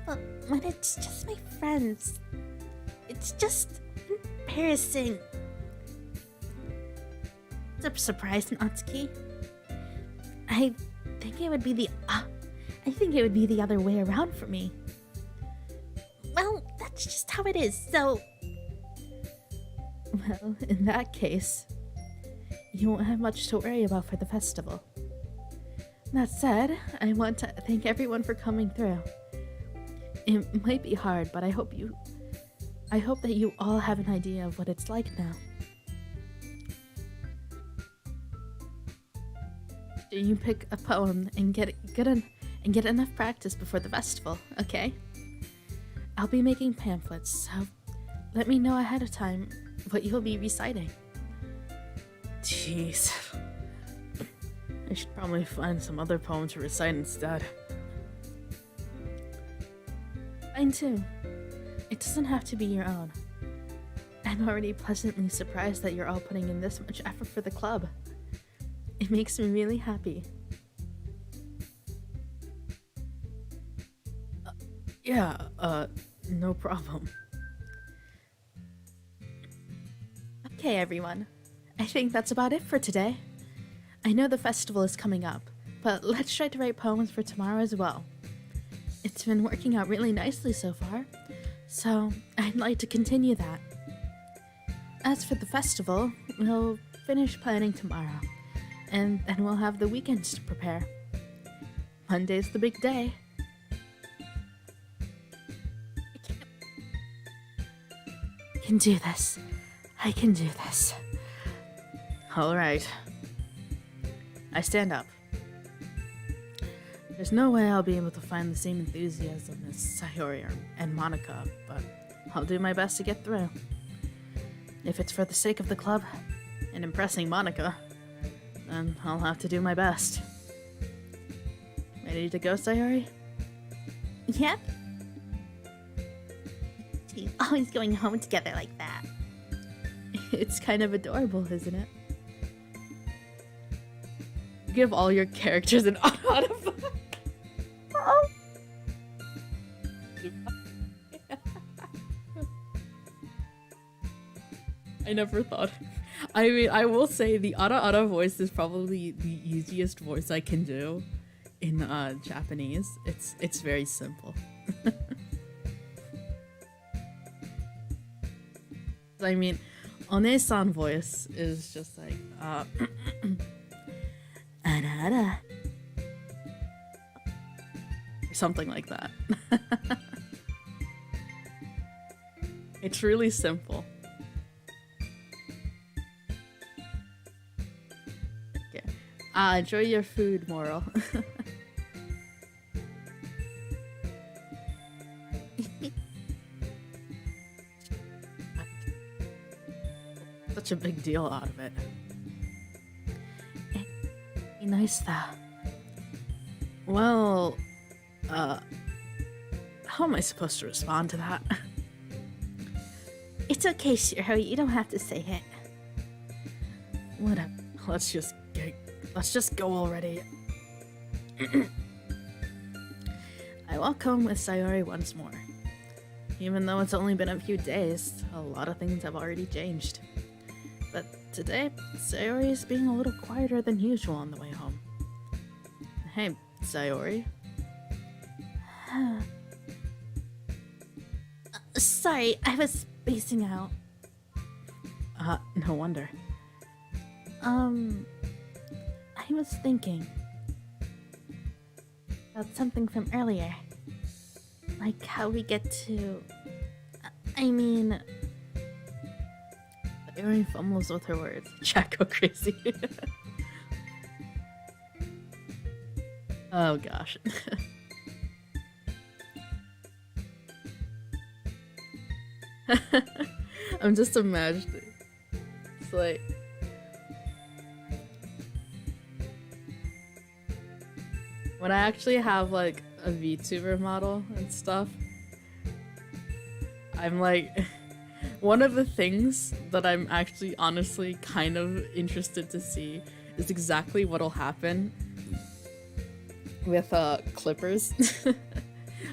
Speaker 2: But when it's just my friends, it's just embarrassing. It's a surprise, Natsuki. I think it would be the other way around for me. Well, that's just how it is, so...
Speaker 1: Well, in that case, you won't have much to worry about for the festival. That said, I want to thank everyone for coming through. It might be hard, but I hope that you all have an idea of what it's like now.
Speaker 2: sure you pick a poem and get enough practice before the festival, okay? I'll be making pamphlets, so let me know ahead of time what you'll be reciting.
Speaker 1: Jeez. I should probably find some other poem to recite instead.
Speaker 2: Mine too. It doesn't have to be your own. I'm already pleasantly surprised that you're all putting in this much effort for the club. It makes me really happy.
Speaker 1: Yeah, no problem.
Speaker 2: Okay, everyone. I think that's about it for today. I know the festival is coming up, but let's try to write poems for tomorrow as well. It's been working out really nicely so far, so I'd like to continue that. As for the festival, we'll finish planning tomorrow, and then we'll have the weekends to prepare. Monday's the big day. I can do this. I can do this.
Speaker 1: Alright. I stand up. There's no way I'll be able to find the same enthusiasm as Sayori and Monica, but I'll do my best to get through. If it's for the sake of the club and impressing Monica, then I'll have to do my best. Ready to go, Sayori?
Speaker 2: Yep. She's always going home together like that. It's kind of adorable, isn't it?
Speaker 1: Give all your characters an automatic.
Speaker 2: Oh.
Speaker 1: I never thought. I mean, I will say the Ara voice is probably the easiest voice I can do in Japanese. It's very simple. I mean, One-san voice is just like
Speaker 2: Ara.
Speaker 1: something like that. It's really simple. Okay. Enjoy your food, Moral. Such a big deal out of it.
Speaker 2: Be nice though.
Speaker 1: Well, how am I supposed to respond to that?
Speaker 2: It's okay, Shiro. You don't have to say it.
Speaker 1: Whatever. Let's just go already. I walk home with Sayori once more. Even though it's only been a few days, a lot of things have already changed. But today, Sayori is being a little quieter than usual on the way home. Hey, Sayori.
Speaker 2: Sorry, I was spacing out.
Speaker 1: No wonder.
Speaker 2: I was thinking about something from earlier. Like how we get to... I mean...
Speaker 1: Sayori fumbles with her words. Chat go crazy. Oh gosh. I'm just imagining. It's like... when I actually have like a VTuber model and stuff, I'm like... one of the things that I'm actually honestly kind of interested to see is exactly what'll happen with clippers.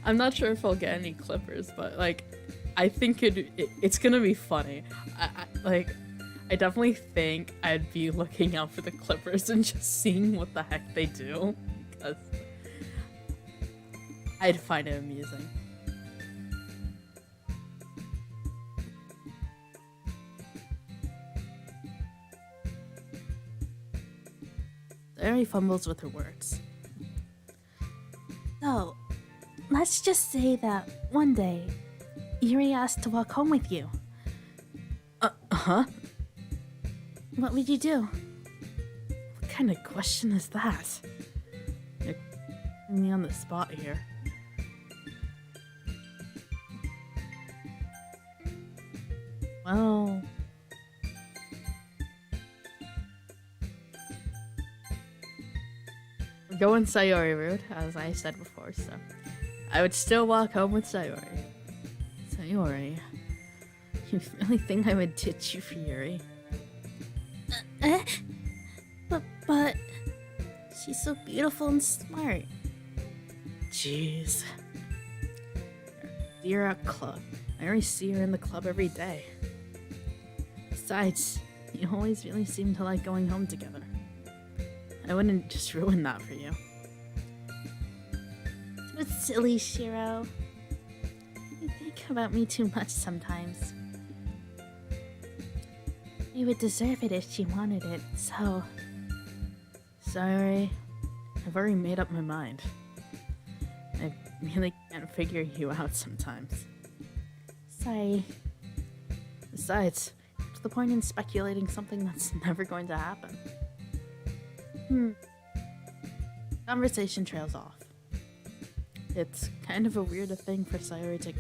Speaker 1: I'm not sure if I'll get any clippers, but like I think it's gonna be funny. I definitely think I'd be looking out for the clippers and just seeing what the heck they do, because I'd find it amusing. Sayori fumbles with her words.
Speaker 2: So, let's just say that one day, Yuri asked to walk home with you.
Speaker 1: Huh?
Speaker 2: What would you do?
Speaker 1: kind of question is that? You're putting me on the spot here. Well... we're going Sayori route, as I said before, so... I would still walk home with Sayori. Sayori... You really think I would ditch you for Yuri?
Speaker 2: But... she's so beautiful and smart.
Speaker 1: Jeez. You're at club. I already see her in the club every day. Besides, you always really seem to like going home together. I wouldn't just ruin that for you.
Speaker 2: It's silly, Shiro. You think about me too much sometimes. You would deserve it if she wanted it, so...
Speaker 1: Sorry. I've already made up my mind. I really can't figure you out sometimes.
Speaker 2: Sorry.
Speaker 1: Besides, what's the point in speculating something that's never going to happen? Conversation trails off. It's kind of a weird thing for Sayori to...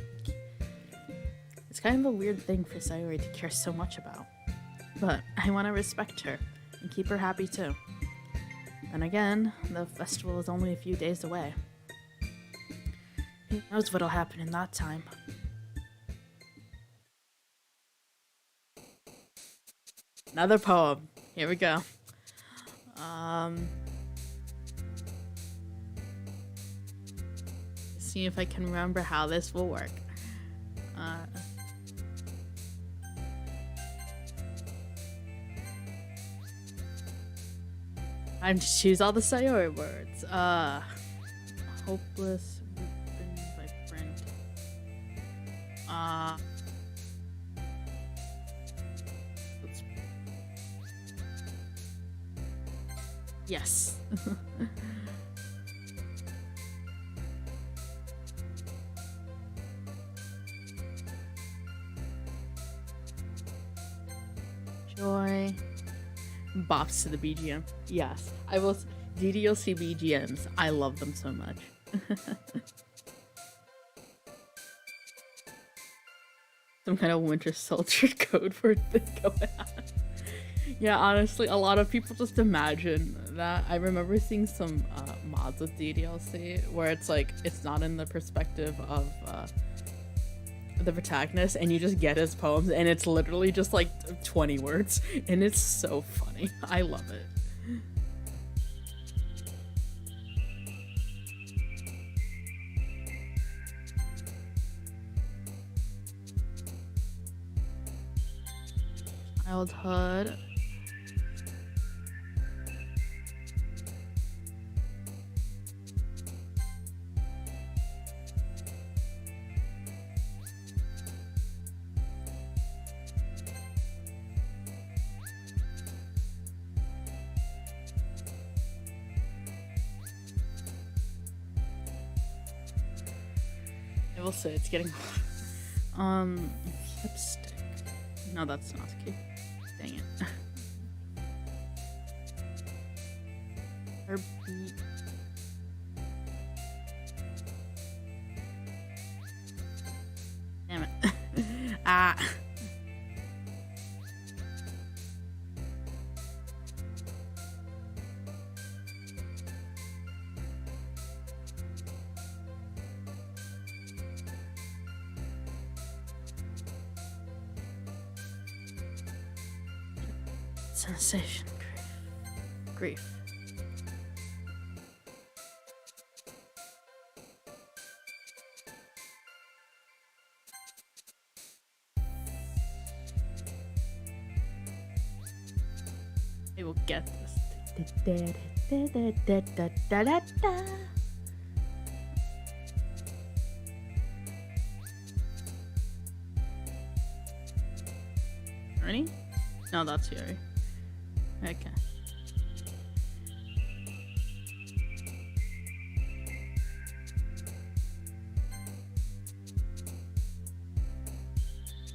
Speaker 1: It's kind of a weird thing for Sayori to care so much about. But I want to respect her and keep her happy too. And again, the festival is only a few days away. Who knows what'll happen in that time? Another poem. Here we go. See if I can remember how this will work. Time to choose all the Sayori words. Hopeless, ribbon, vibrant. Let's... Yes. Joy. Bops to the BGM. Yes, I will. DDLC BGMs. I love them so much. Some kind of Winter Soldier code word thing going on. Yeah, honestly, a lot of people just imagine that. I remember seeing some mods with DDLC where it's like, it's not in the perspective of the protagonist, and you just get his poems, and it's literally just like 20 words, and it's so funny. I love it. Childhood. I will say it's getting lipstick. No, that's not the key. Dang it. Heartbeat. Damn it. Ah. Sensation. Grief. I will get this. Ready? No, that's Yuri. Okay.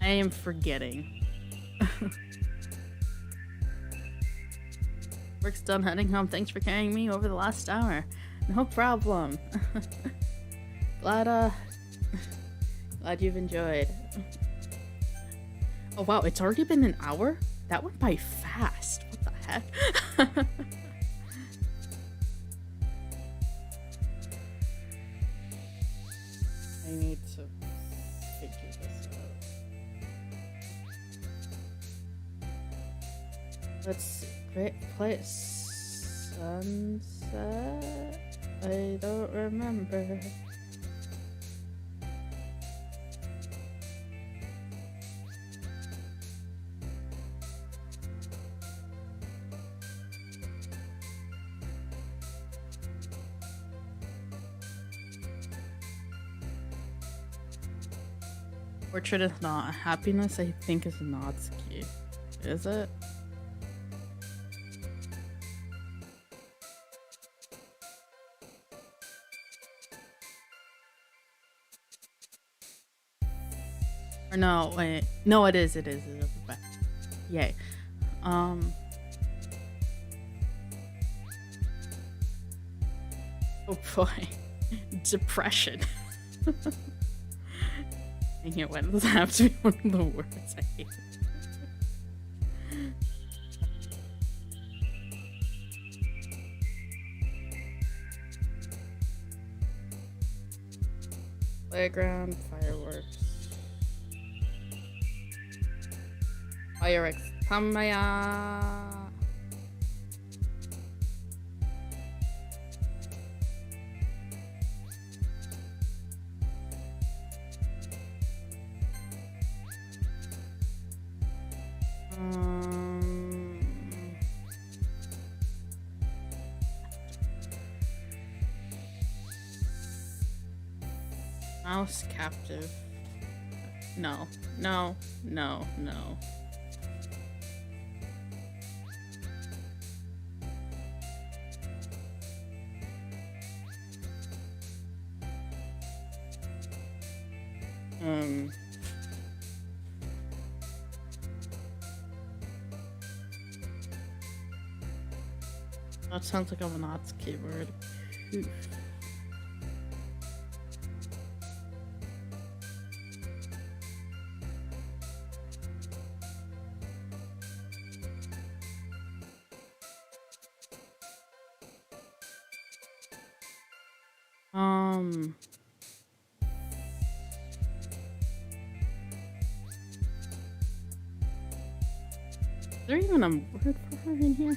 Speaker 1: I am forgetting. Work's done, heading home. Thanks for carrying me over the last hour. No problem. Glad glad you've enjoyed. Oh wow, it's already been an hour? That went by fast. What the heck? I need to figure this out. Let's see. Great place. Sunset? I don't remember. Portrait is not. Happiness, I think, is not key. Is it? Or no, wait. No, it is. It is. It is. Yay. Oh boy. Depression. Dang it, why does that have to be one of the words I hate? Playground, fireworks. Fireworks. Pamaya. Mouse captive. No, no, no, no. That sounds like a Monots keyword. Oof. Is there even a word for her in here?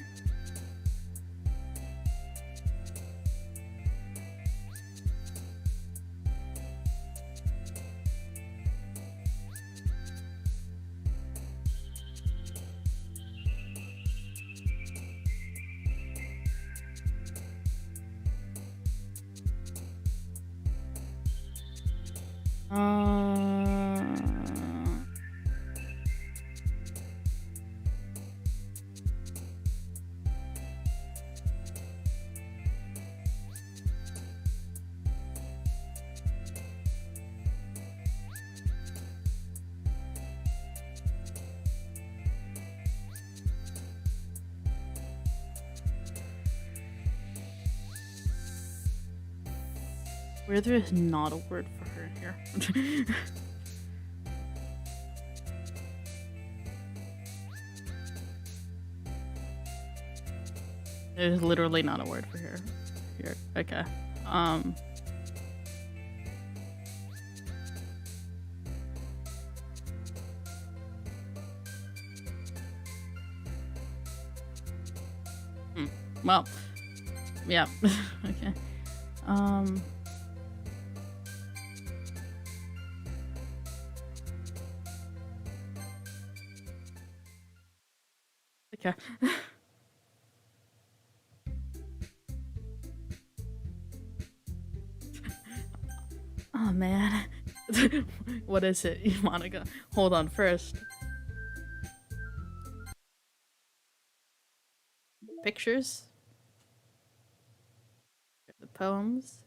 Speaker 1: Where there is not a word for her here. There's literally not a word for her here. Okay. Well, yeah. Okay. Okay. Oh man. What is it, Monica? Hold on first. Pictures? The poems?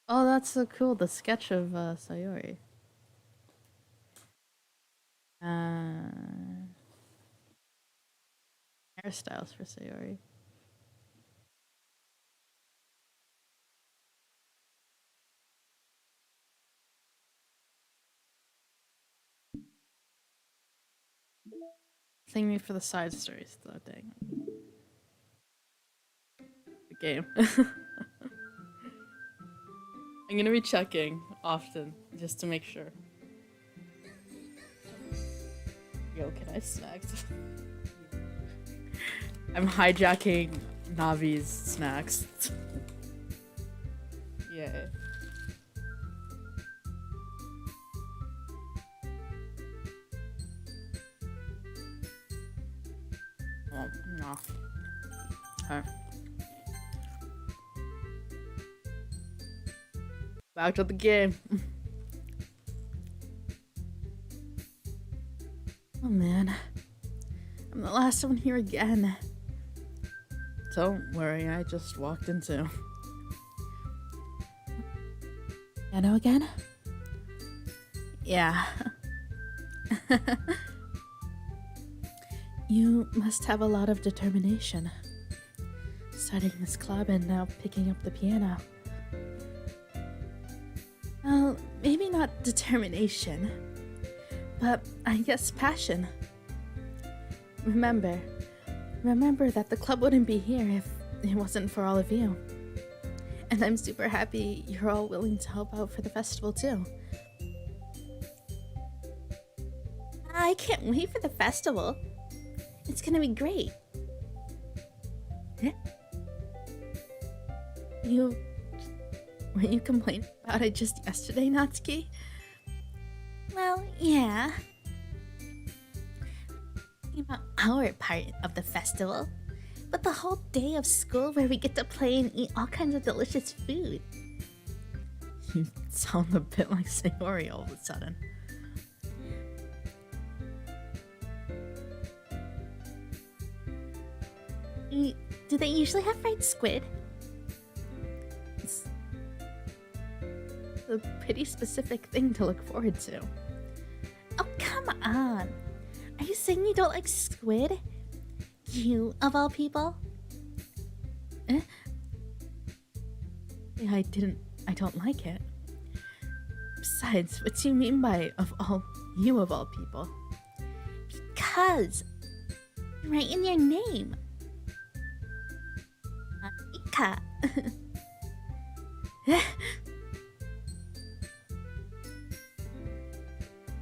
Speaker 1: Oh, that's so cool. The sketch of Sayori. Hairstyles for Sayori. Thank me for the side stories, though. Dang. The game. I'm gonna be checking often just to make sure. Yo, can I snacks? I'm hijacking Navi's snacks. Yay. Oh, no. Okay. Back to the game.
Speaker 2: Oh man, I'm the last one here again.
Speaker 1: Don't worry, I just walked into.
Speaker 2: Piano again? Yeah. You must have a lot of determination. Starting this club and now picking up the piano. Well, maybe not determination, but I guess passion. Remember that the club wouldn't be here if it wasn't for all of you. And I'm super happy you're all willing to help out for the festival too. I can't wait for the festival. It's gonna be great. Weren't you complaining about it just yesterday, Natsuki? Well, yeah. About our part of the festival, but the whole day of school where we get to play and eat all kinds of delicious food.
Speaker 1: You sound a bit like Sayori all of a sudden.
Speaker 2: Do they usually have fried squid? It's a pretty specific thing to look forward to. Oh, come on. Are you saying you don't like squid? You, of all people?
Speaker 1: Yeah, I don't like it. Besides, what do you mean by you of all people?
Speaker 2: Because right in your name. Ika.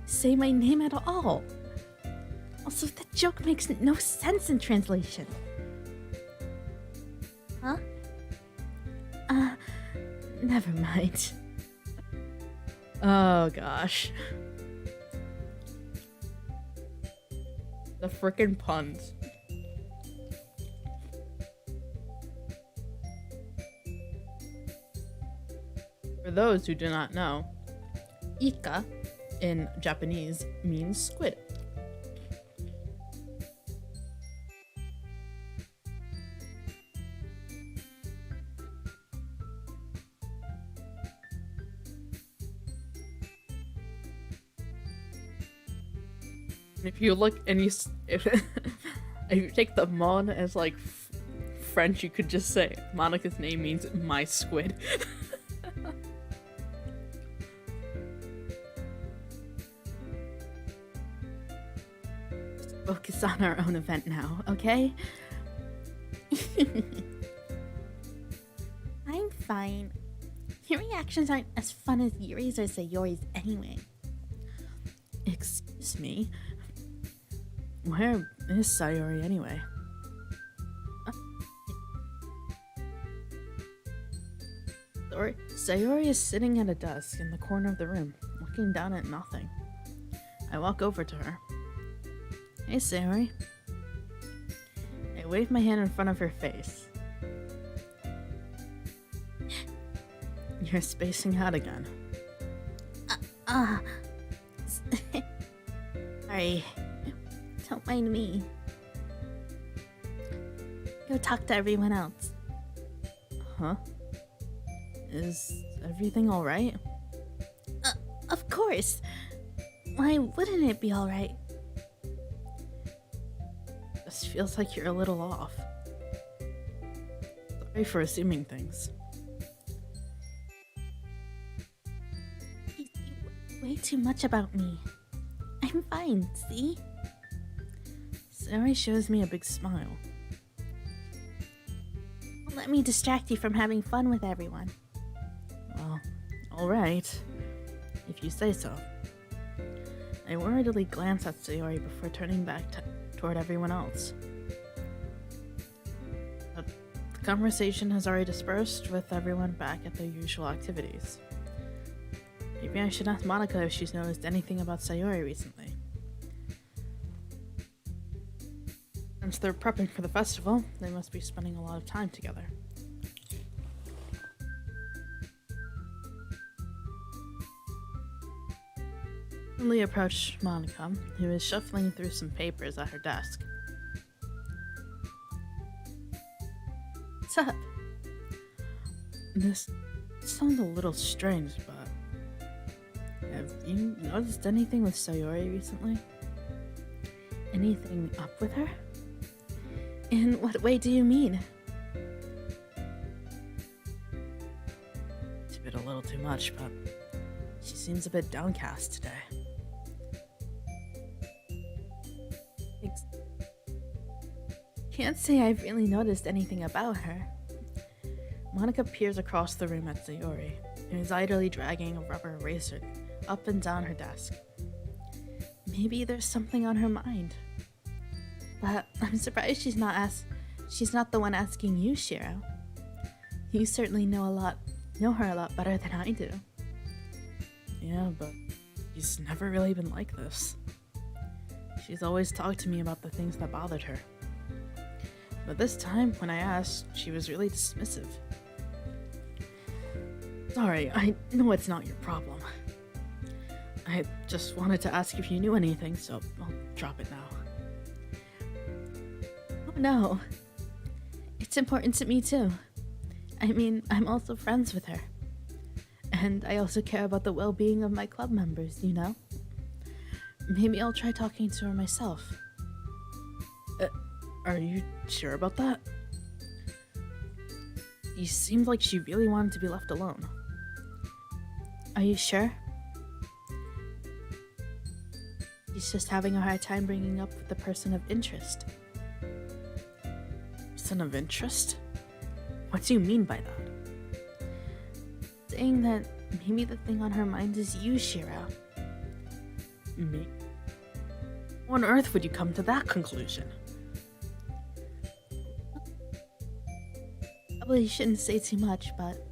Speaker 2: Say my name at all. Also, the joke makes no sense in translation. Huh? Never mind.
Speaker 1: Oh gosh. The frickin' puns. For those who do not know, Ika in Japanese means squid. If you look and if you take the mon as like French, you could just say Monica's name means my squid.
Speaker 2: Just focus on our own event now, okay? I'm fine. Your reactions aren't as fun as Yuri's or Sayori's anyway.
Speaker 1: Excuse me? Where is Sayori anyway? Sayori is sitting at a desk in the corner of the room, looking down at nothing. I walk over to her. Hey, Sayori. I wave my hand in front of her face. You're spacing out again.
Speaker 2: Sorry. Don't mind me. Go talk to everyone else.
Speaker 1: Huh? Is everything alright?
Speaker 2: Of course. Why wouldn't it be alright?
Speaker 1: feels like you're a little off. Sorry for assuming things.
Speaker 2: You think way too much about me. I'm fine, see?
Speaker 1: Sayori shows me a big smile.
Speaker 2: Don't let me distract you from having fun with everyone.
Speaker 1: Well, alright. If you say so. I worriedly glance at Sayori before turning back toward everyone else. But the conversation has already dispersed with everyone back at their usual activities. Maybe I should ask Monica if she's noticed anything about Sayori recently. Since they're prepping for the festival, they must be spending a lot of time together. Lee approached Monica, who was shuffling through some papers at her desk.
Speaker 2: What's up?
Speaker 1: This sounds a little strange, but have you noticed anything with Sayori recently?
Speaker 2: Anything up with her? In what way do you mean?
Speaker 1: It's a bit a little too much, but she seems a bit downcast today.
Speaker 2: Can't say I've really noticed anything about her.
Speaker 1: Monica peers across the room at Sayori, who is idly dragging a rubber eraser up and down her desk.
Speaker 2: Maybe there's something on her mind. But I'm surprised she's not the one asking you, Shiro. You certainly know her a lot better than I do.
Speaker 1: Yeah, but she's never really been like this. She's always talked to me about the things that bothered her. But this time, when I asked, she was really dismissive. Sorry, I know it's not your problem. I just wanted to ask if you knew anything, so I'll drop it now.
Speaker 2: Oh no. It's important to me too. I mean, I'm also friends with her. And I also care about the well-being of my club members, you know? Maybe I'll try talking to her myself.
Speaker 1: Are you sure about that? You seemed like she really wanted to be left alone.
Speaker 2: Are you sure? She's just having a hard time bringing up with the person of interest.
Speaker 1: Person of interest? What do you mean by that?
Speaker 2: Saying that maybe the thing on her mind is you, Shiro.
Speaker 1: Me? How on earth would you come to that conclusion?
Speaker 2: Probably shouldn't say too much, but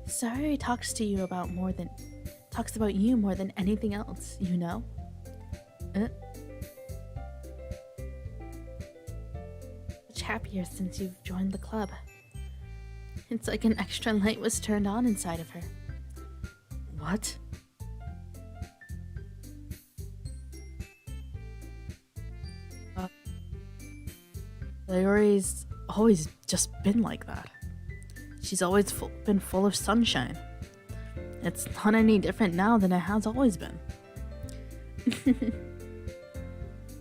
Speaker 2: Sayori talks about you more than anything else, you know? Much happier since you've joined the club. It's like an extra light was turned on inside of her.
Speaker 1: What? Sayori's always just been like that. She's always been full of sunshine. It's not any different now than it has always been.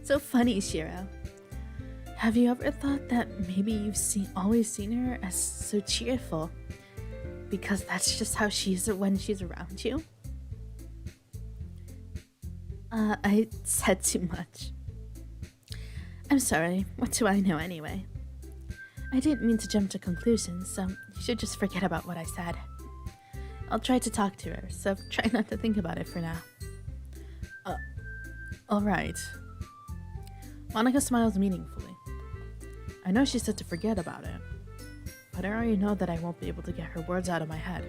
Speaker 2: So funny, Shiro. Have you ever thought that maybe you've always seen her as so cheerful because that's just how she is when she's around you? I said too much. I'm sorry, what do I know anyway? I didn't mean to jump to conclusions, so you should just forget about what I said. I'll try to talk to her, so try not to think about it for now.
Speaker 1: Alright. Monica smiles meaningfully. I know she said to forget about it, but I already know that I won't be able to get her words out of my head.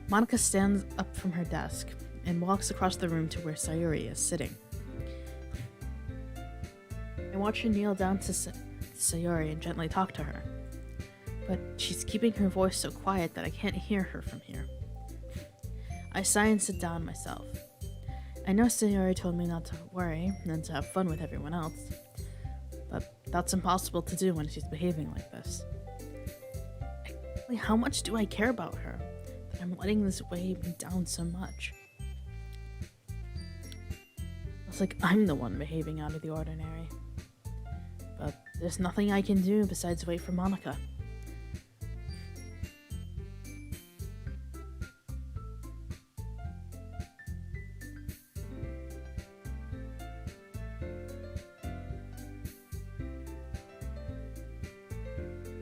Speaker 1: Monica stands up from her desk and walks across the room to where Sayori is sitting. I watch her kneel down to Sayori and gently talk to her, but she's keeping her voice so quiet that I can't hear her from here. I sigh and sit down myself. I know Sayori told me not to worry and to have fun with everyone else, but that's impossible to do when she's behaving like this. Exactly how much do I care about her that I'm letting this weigh me down so much? It's like I'm the one behaving out of the ordinary.
Speaker 2: There's nothing I can do besides wait for Monica.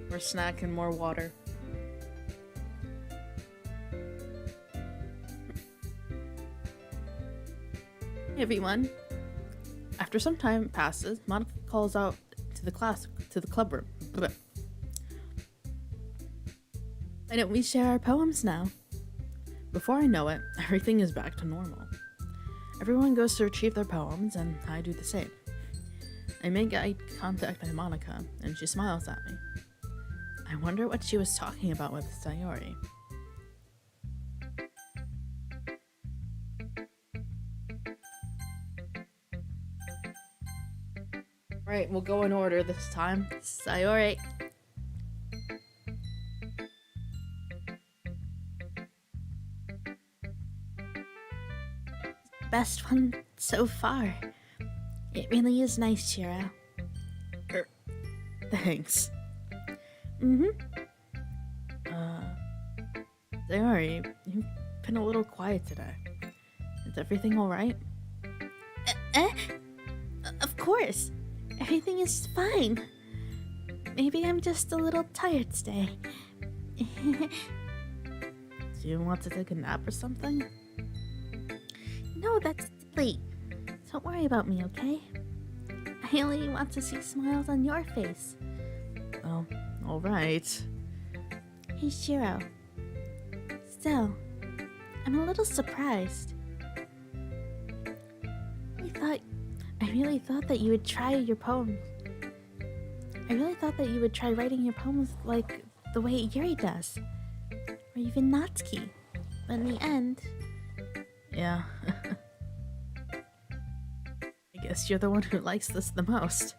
Speaker 1: More snack and more water.
Speaker 2: Hey everyone. After some time passes, Monica calls out to the club room. Blech. Why don't we share our poems now? Before I know it, everything is back to normal. Everyone goes to retrieve their poems, and I do the same. I make eye contact with Monica, and she smiles at me. I wonder what she was talking about with Sayori.
Speaker 1: Right, we'll go in order this time.
Speaker 2: Sayori. Best one so far. It really is nice, Shiro.
Speaker 1: Thanks.
Speaker 2: Sayori, you've been a little quiet today. Is everything alright? Of course. Everything is fine. Maybe I'm just a little tired today.
Speaker 1: Do you want to take a nap or something?
Speaker 2: No, that's silly. Don't worry about me, okay? I only want to see smiles on your face.
Speaker 1: Oh, alright.
Speaker 2: Hey, Shiro. Still, I'm a little surprised. I really thought that you would try your poems. I really thought that you would try writing your poems like the way Yuri does. Or even Natsuki. But in the end...
Speaker 1: Yeah. I guess you're the one who likes this the most.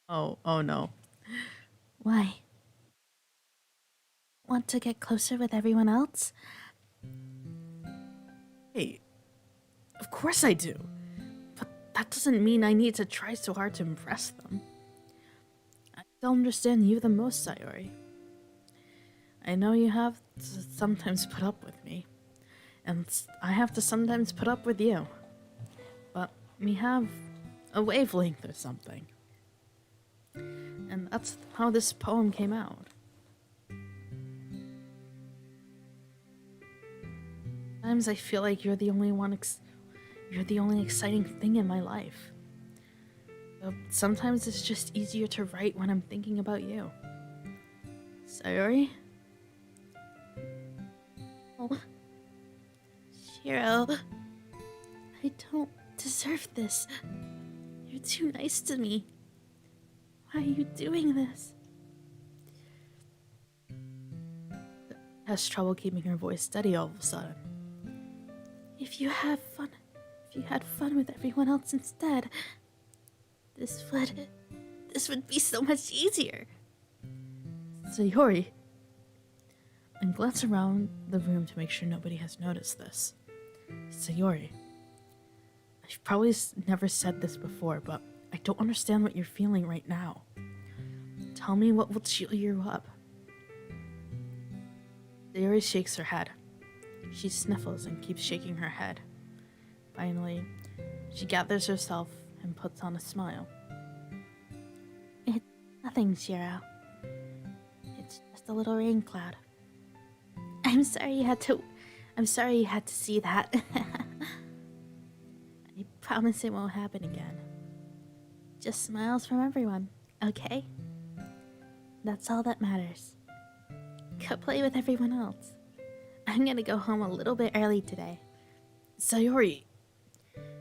Speaker 1: Oh no.
Speaker 2: Why? Want to get closer with everyone else?
Speaker 1: Hey, of course I do. But that doesn't mean I need to try so hard to impress them. I still understand you the most, Sayori. I know you have to sometimes put up with me, and I have to sometimes put up with you. But we have a wavelength or something. And that's how this poem came out. Sometimes I feel like you're the only one you're the only exciting thing in my life. But sometimes it's just easier to write when I'm thinking about you. Sayori?
Speaker 2: Oh. Shiro. I don't deserve this. You're too nice to me. Why are you doing this?
Speaker 1: Has trouble keeping her voice steady all of a sudden.
Speaker 2: If you had fun with everyone else instead, this would be so much easier.
Speaker 1: Sayori. I glance around the room to make sure nobody has noticed this. Sayori. I've probably never said this before, but I don't understand what you're feeling right now. Tell me what will cheer you up. Sayori shakes her head. She sniffles and keeps shaking her head. Finally, she gathers herself and puts on a smile.
Speaker 2: It's nothing, Shiro. It's just a little rain cloud. I'm sorry you had to see that. I promise it won't happen again. Just smiles from everyone, okay? That's all that matters. Go play with everyone else. I'm gonna go home a little bit early today.
Speaker 1: Sayori!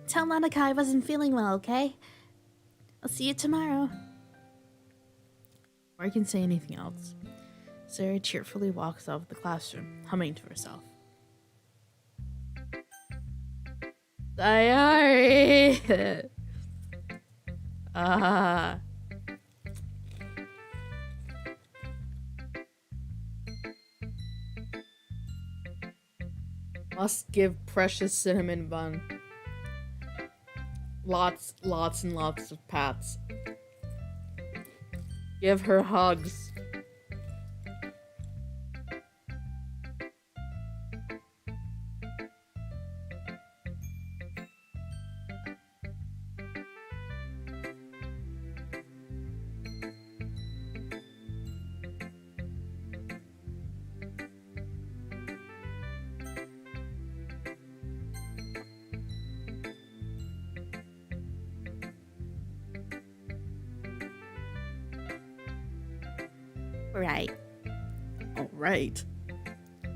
Speaker 2: Tell Monica I wasn't feeling well, okay? I'll see you tomorrow.
Speaker 1: Before I can say anything else, Sayori cheerfully walks out of the classroom, humming to herself. Sayori! must give precious cinnamon bun lots and lots of pats. Give her hugs.
Speaker 3: Right.
Speaker 1: All right.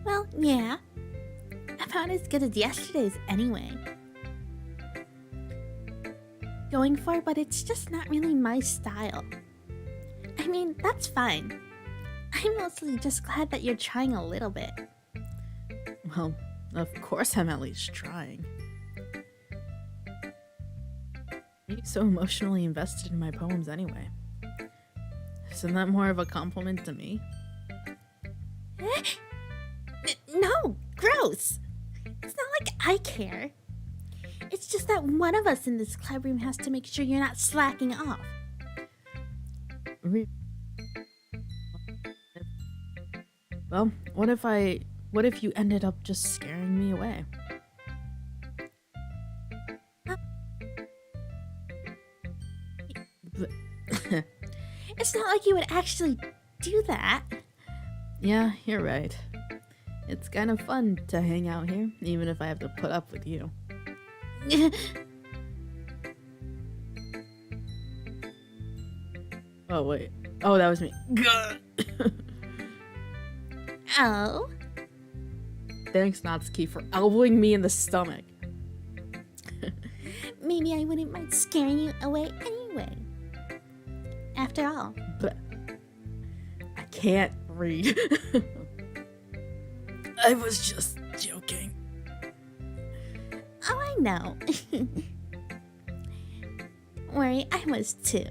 Speaker 3: Well, yeah. About as good as yesterday's anyway. Going for, but it's just not really my style. I mean, that's fine. I'm mostly just glad that you're trying a little bit.
Speaker 1: Well, of course I'm at least trying. Why are you so emotionally invested in my poems anyway? Isn't that more of a compliment to me?
Speaker 3: No, gross. It's not like I care. It's just that one of us in this club room has to make sure you're not slacking off.
Speaker 1: Well, what if you ended up just scaring me away?
Speaker 3: It's not like you would actually do that.
Speaker 1: Yeah, you're right. It's kind of fun to hang out here, even if I have to put up with you. Oh, wait. Oh, that was me.
Speaker 3: Oh?
Speaker 1: Thanks, Natsuki, for elbowing me in the stomach.
Speaker 3: Maybe I wouldn't mind scaring you away anyway. After all.
Speaker 1: But I can't read. I was just joking.
Speaker 3: Oh, I know. Don't worry, I was too.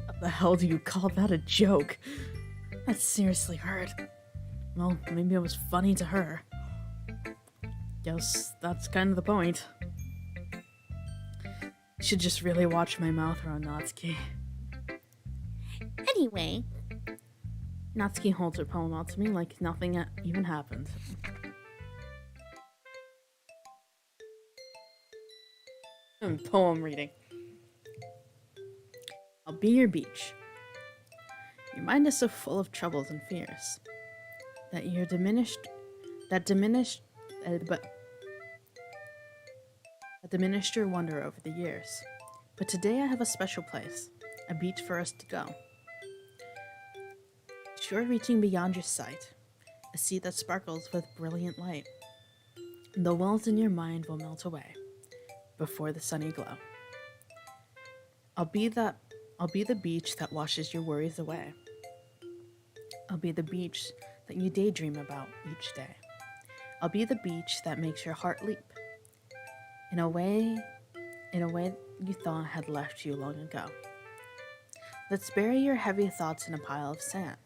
Speaker 1: How the hell do you call that a joke? That seriously hurt. Well, maybe it was funny to her. Guess that's kind of the point. You should just really watch my mouth around Natsuki.
Speaker 3: Anyway.
Speaker 1: Natsuki holds her poem out to me like nothing even happened. Poem reading. I'll be your beach. Your mind is so full of troubles and fears that diminished your wonder over the years. But today I have a special place, a beach for us to go. Shore reaching beyond your sight, a sea that sparkles with brilliant light. The walls in your mind will melt away before the sunny glow. I'll be the beach that washes your worries away. I'll be the beach that you daydream about each day. I'll be the beach that makes your heart leap in a way you thought had left you long ago. Let's bury your heavy thoughts in a pile of sand.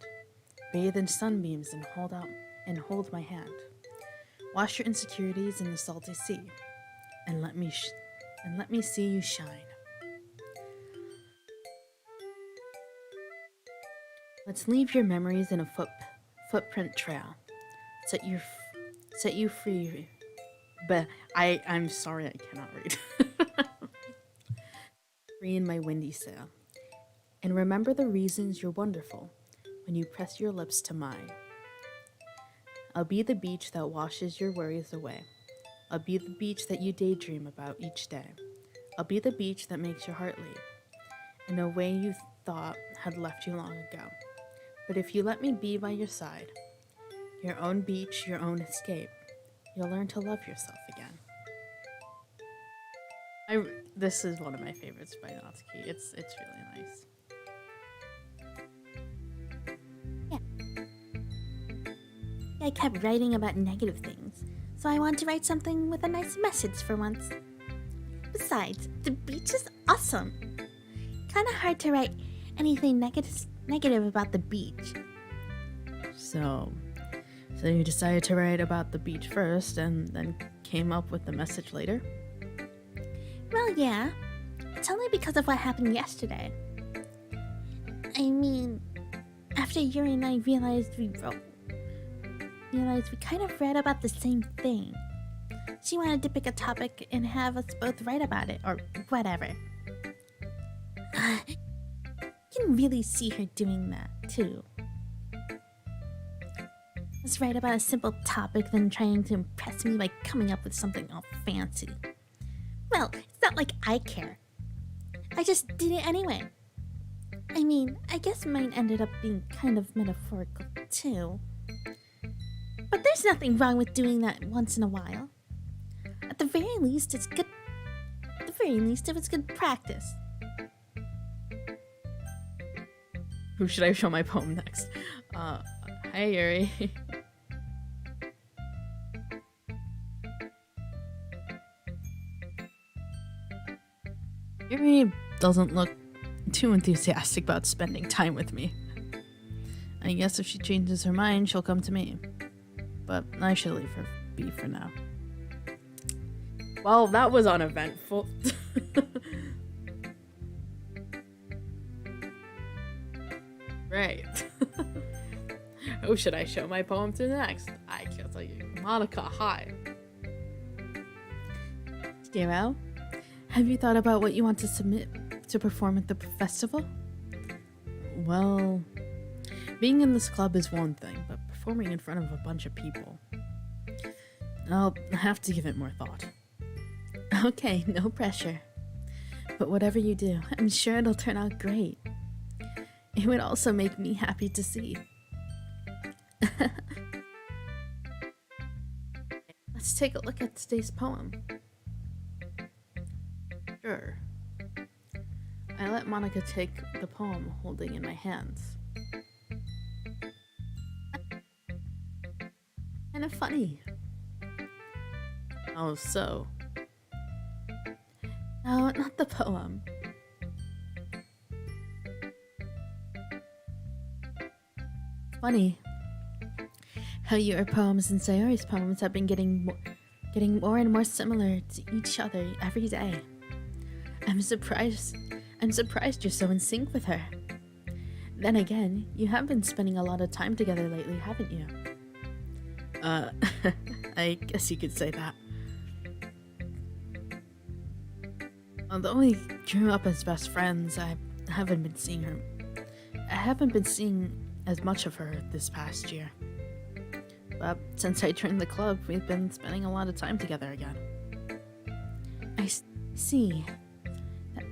Speaker 1: Bathe in sunbeams and hold my hand. Wash your insecurities in the salty sea, and let me see you shine. Let's leave your memories in a footprint trail. Set you free. But I'm sorry, I cannot read. Free in my windy sail. And remember the reasons you're wonderful when you press your lips to mine. I'll be the beach that washes your worries away. I'll be the beach that you daydream about each day. I'll be the beach that makes your heart leap in a way you thought had left you long ago. But if you let me be by your side, your own beach, your own escape, you'll learn to love yourself again. This is one of my favorites by Natsuki. It's really nice.
Speaker 3: I kept writing about negative things, so I wanted to write something with a nice message for once. Besides, the beach is awesome. Kinda hard to write anything negative about the beach.
Speaker 1: So you decided to write about the beach first and then came up with the message later?
Speaker 3: Well, yeah. It's only because of what happened yesterday. I mean, after Yuri and I realized we kind of read about the same thing. She wanted to pick a topic and have us both write about it, or whatever. You can really see her doing that, too. Let's write about a simple topic, then trying to impress me by coming up with something all fancy. Well, it's not like I care. I just did it anyway. I mean, I guess mine ended up being kind of metaphorical, too. But there's nothing wrong with doing that once in a while. At the very least, it's good. At the very least, it was good practice.
Speaker 1: Who should I show my poem next? Hi Yuri. Yuri doesn't look too enthusiastic about spending time with me. I guess if she changes her mind, she'll come to me. But I should leave her be for now. Well, that was uneventful. Right. Who should I show my poem to next? I can't tell you. Monica, hi.
Speaker 2: Zero, have you thought about what you want to submit to perform at the festival?
Speaker 1: Well, being in this club is one thing, but performing in front of a bunch of people, I'll have to give it more thought.
Speaker 2: Okay, no pressure. But whatever you do, I'm sure it'll turn out great. It would also make me happy to see. Let's take a look at today's poem.
Speaker 1: Sure. I let Monica take the poem holding in my hands.
Speaker 2: Kind of funny.
Speaker 1: Oh, so?
Speaker 2: No, not the poem. Funny how your poems and Sayori's poems have been getting more and more similar to each other every day. I'm surprised you're so in sync with her. Then again, you have been spending a lot of time together lately, haven't you?
Speaker 1: I guess you could say that. Although we grew up as best friends, I haven't been seeing as much of her this past year. But since I joined the club, we've been spending a lot of time together again.
Speaker 2: I see.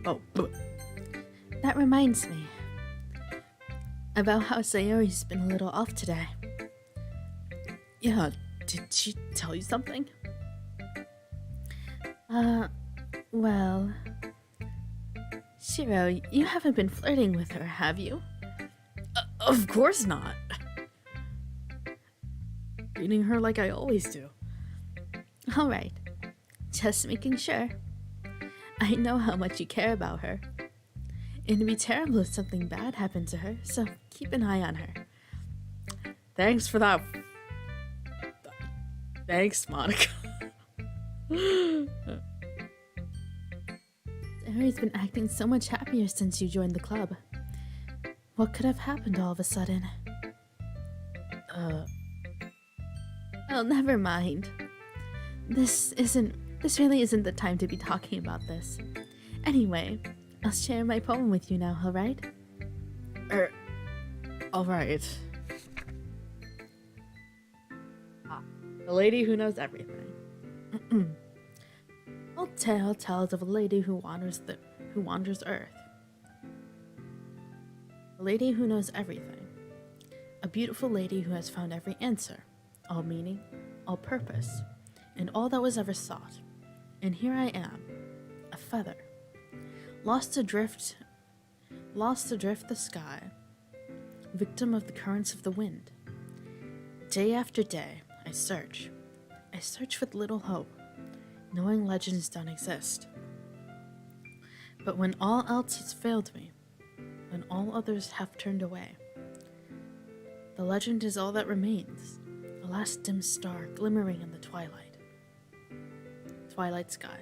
Speaker 1: Oh,
Speaker 2: That reminds me about how Sayori's been a little off today.
Speaker 1: yeah, did she tell you something?
Speaker 2: Well... Shiro, you haven't been flirting with her, have you?
Speaker 1: Of course not. Treating her like I always do.
Speaker 2: Alright, just making sure. I know how much you care about her. It'd be terrible if something bad happened to her, so keep an eye on her.
Speaker 1: Thanks for that. Thanks, Monica.
Speaker 2: Sayori's been acting so much happier since you joined the club. What could have happened all of a sudden? Oh, never mind. This really isn't the time to be talking about this. Anyway, I'll share my poem with you now, alright?
Speaker 1: Alright. The lady who knows everything.
Speaker 2: Old tale tells of a lady who wanders Earth. A lady who knows everything. A beautiful lady who has found every answer, all meaning, all purpose, and all that was ever sought. And here I am, a feather, lost adrift the sky, victim of the currents of the wind. Day after day, I search with little hope, knowing legends don't exist. But when all else has failed me, when all others have turned away, The legend is all that remains, a last dim star glimmering in the twilight. Twilight sky.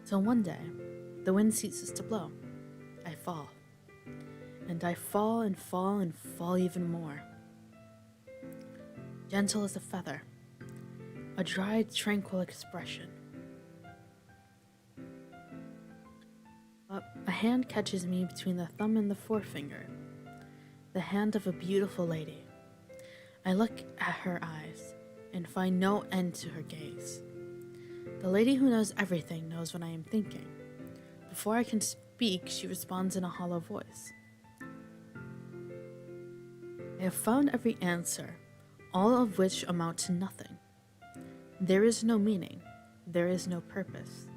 Speaker 2: Till one day, the wind ceases to blow. I fall. And I fall and fall and fall even more. Gentle as a feather, a dry, tranquil expression. But a hand catches me between the thumb and the forefinger, the hand of a beautiful lady. I look at her eyes and find no end to her gaze. The lady who knows everything knows what I am thinking. Before I can speak, she responds in a hollow voice. I have found every answer, all of which amount to nothing. There is no meaning, there is no purpose,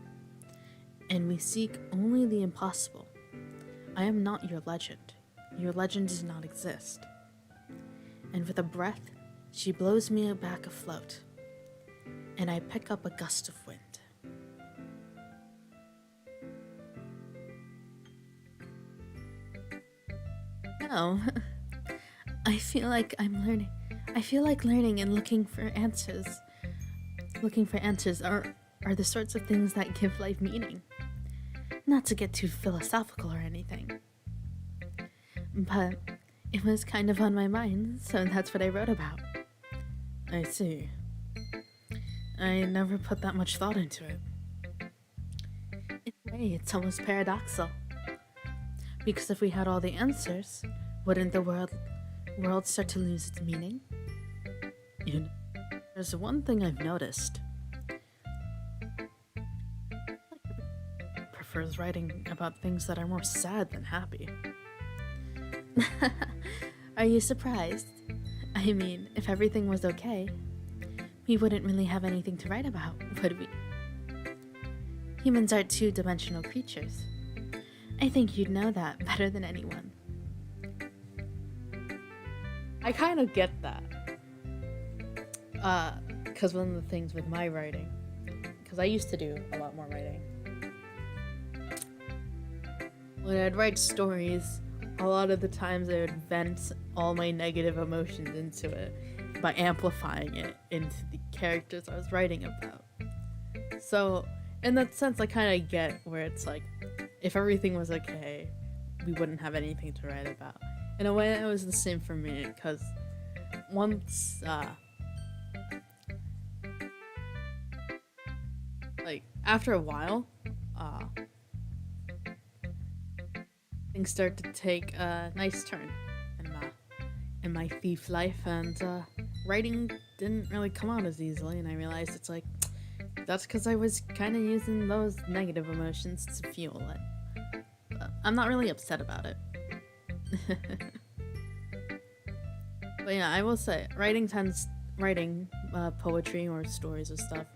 Speaker 2: and we seek only the impossible. I am not your legend. Your legend does not exist. And with a breath, she blows me back afloat, and I pick up a gust of wind. No, I feel like I'm learning. I feel like learning and looking for answers. Looking for answers are the sorts of things that give life meaning. Not to get too philosophical or anything, but it was kind of on my mind, so that's what I wrote about. I see. I never put that much thought into it. In a way, it's almost paradoxical. Because if we had all the answers, wouldn't the world start to lose its meaning? You know, there's one thing I've noticed. Prefers writing about things that are more sad than happy.
Speaker 3: Are you surprised? I mean, if everything was okay, we wouldn't really have anything to write about, would we? Humans are two-dimensional creatures. I think you'd know that better than anyone.
Speaker 1: I kind of get that. Because one of the things with my writing, because I used to do a lot more writing. When I'd write stories, a lot of the times I would vent all my negative emotions into it by amplifying it into the characters I was writing about. So, in that sense, I kind of get where it's like, if everything was okay, we wouldn't have anything to write about. In a way, it was the same for me, because once, after a while, things start to take a nice turn in my thief life, and writing didn't really come out as easily, and I realized it's like, that's because I was kind of using those negative emotions to fuel it. But I'm not really upset about it. But yeah, I will say, writing poetry or stories or stuff,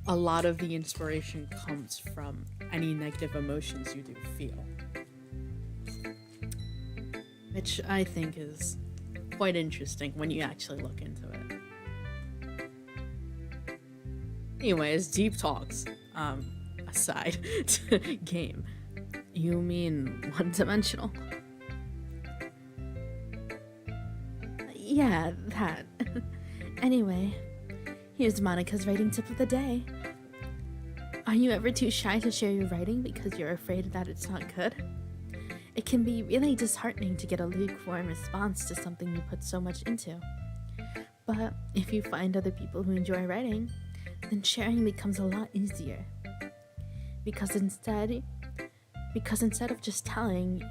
Speaker 1: a lot of the inspiration comes from any negative emotions you do feel. Which I think is quite interesting when you actually look into it. Anyways, deep talks aside, game. You mean one-dimensional?
Speaker 3: Yeah, that. Anyway, here's Monica's writing tip of the day. Are you ever too shy to share your writing because you're afraid that it's not good? It can be really disheartening to get a lukewarm response to something you put so much into. But if you find other people who enjoy writing, then sharing becomes a lot easier. Because instead of just telling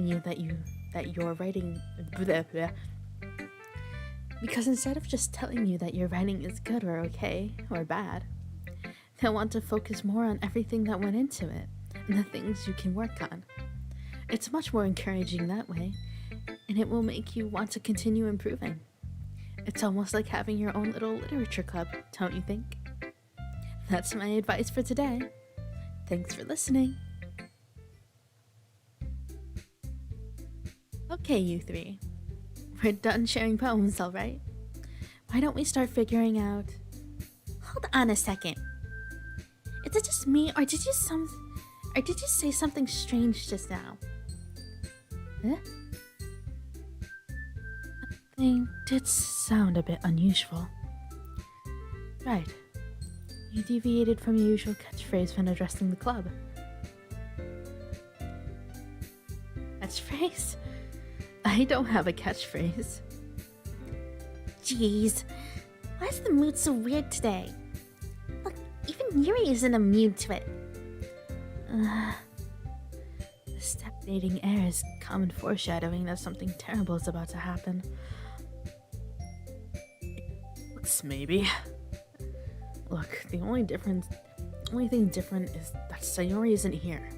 Speaker 3: you that you're writing because instead of just telling you that your writing is good or okay or bad, they'll want to focus more on everything that went into it and the things you can work on. It's much more encouraging that way, and it will make you want to continue improving. It's almost like having your own little literature club, don't you think? That's my advice for today. Thanks for listening. Okay, you three. We're done sharing poems, alright? Why don't we start figuring out... Hold on a second. Is it just me, or did you say something strange just now?
Speaker 2: Eh? That thing did sound a bit unusual. Right. You deviated from your usual catchphrase when addressing the club. Catchphrase? I don't have a catchphrase.
Speaker 3: Jeez. Why is the mood so weird today? Look, even Yuri isn't immune to it.
Speaker 2: The stagnating air is common foreshadowing that something terrible is about to happen. Looks maybe. Look, the only thing different is that Sayori isn't here.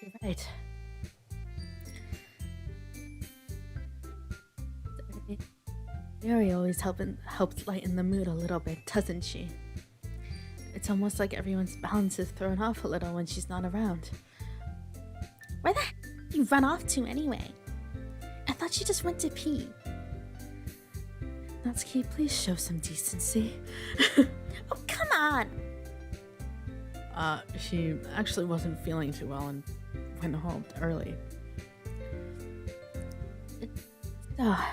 Speaker 2: You're right. Sayori always helps lighten the mood a little bit, doesn't she? It's almost like everyone's balance is thrown off a little when she's not around.
Speaker 3: Where the heck did you run off to anyway? I thought she just went to pee.
Speaker 2: Natsuki, please show some decency.
Speaker 3: Oh, come on!
Speaker 1: She actually wasn't feeling too well and went home early.
Speaker 2: Oh,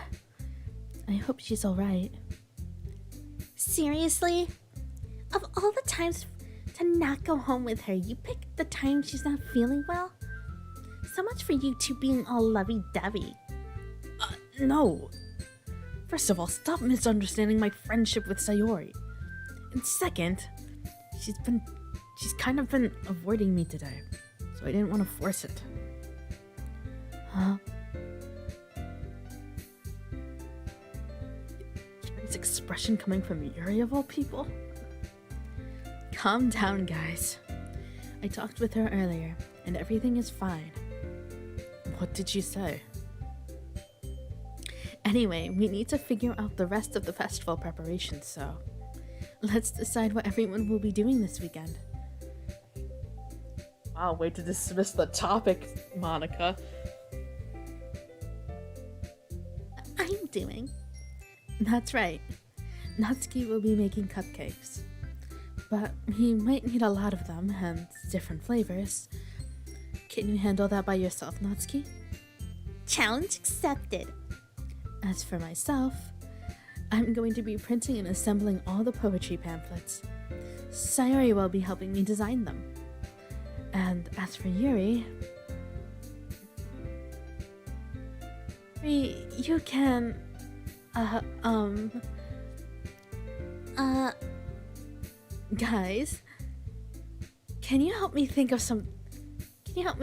Speaker 2: I hope she's alright.
Speaker 3: Seriously? Of all the times to not go home with her, you picked the time she's not feeling well? So much for you two being all lovey-dovey.
Speaker 1: No! First of all, stop misunderstanding my friendship with Sayori. And second, she's kind of been avoiding me today, so I didn't want to force it.
Speaker 2: Huh? Yuri's expression coming from Yuri of all people? Calm down, guys. I talked with her earlier, and everything is fine.
Speaker 1: What did you say?
Speaker 2: Anyway, we need to figure out the rest of the festival preparations, so let's decide what everyone will be doing this weekend.
Speaker 1: Wow, way to dismiss the topic, Monica.
Speaker 3: I'm doing.
Speaker 2: That's right. Natsuki will be making cupcakes. But we might need a lot of them, and different flavors. Can you handle that by yourself, Natsuki?
Speaker 3: Challenge accepted.
Speaker 2: As for myself, I'm going to be printing and assembling all the poetry pamphlets. Sayori will be helping me design them. And as for Yuri, you can, guys, can you help me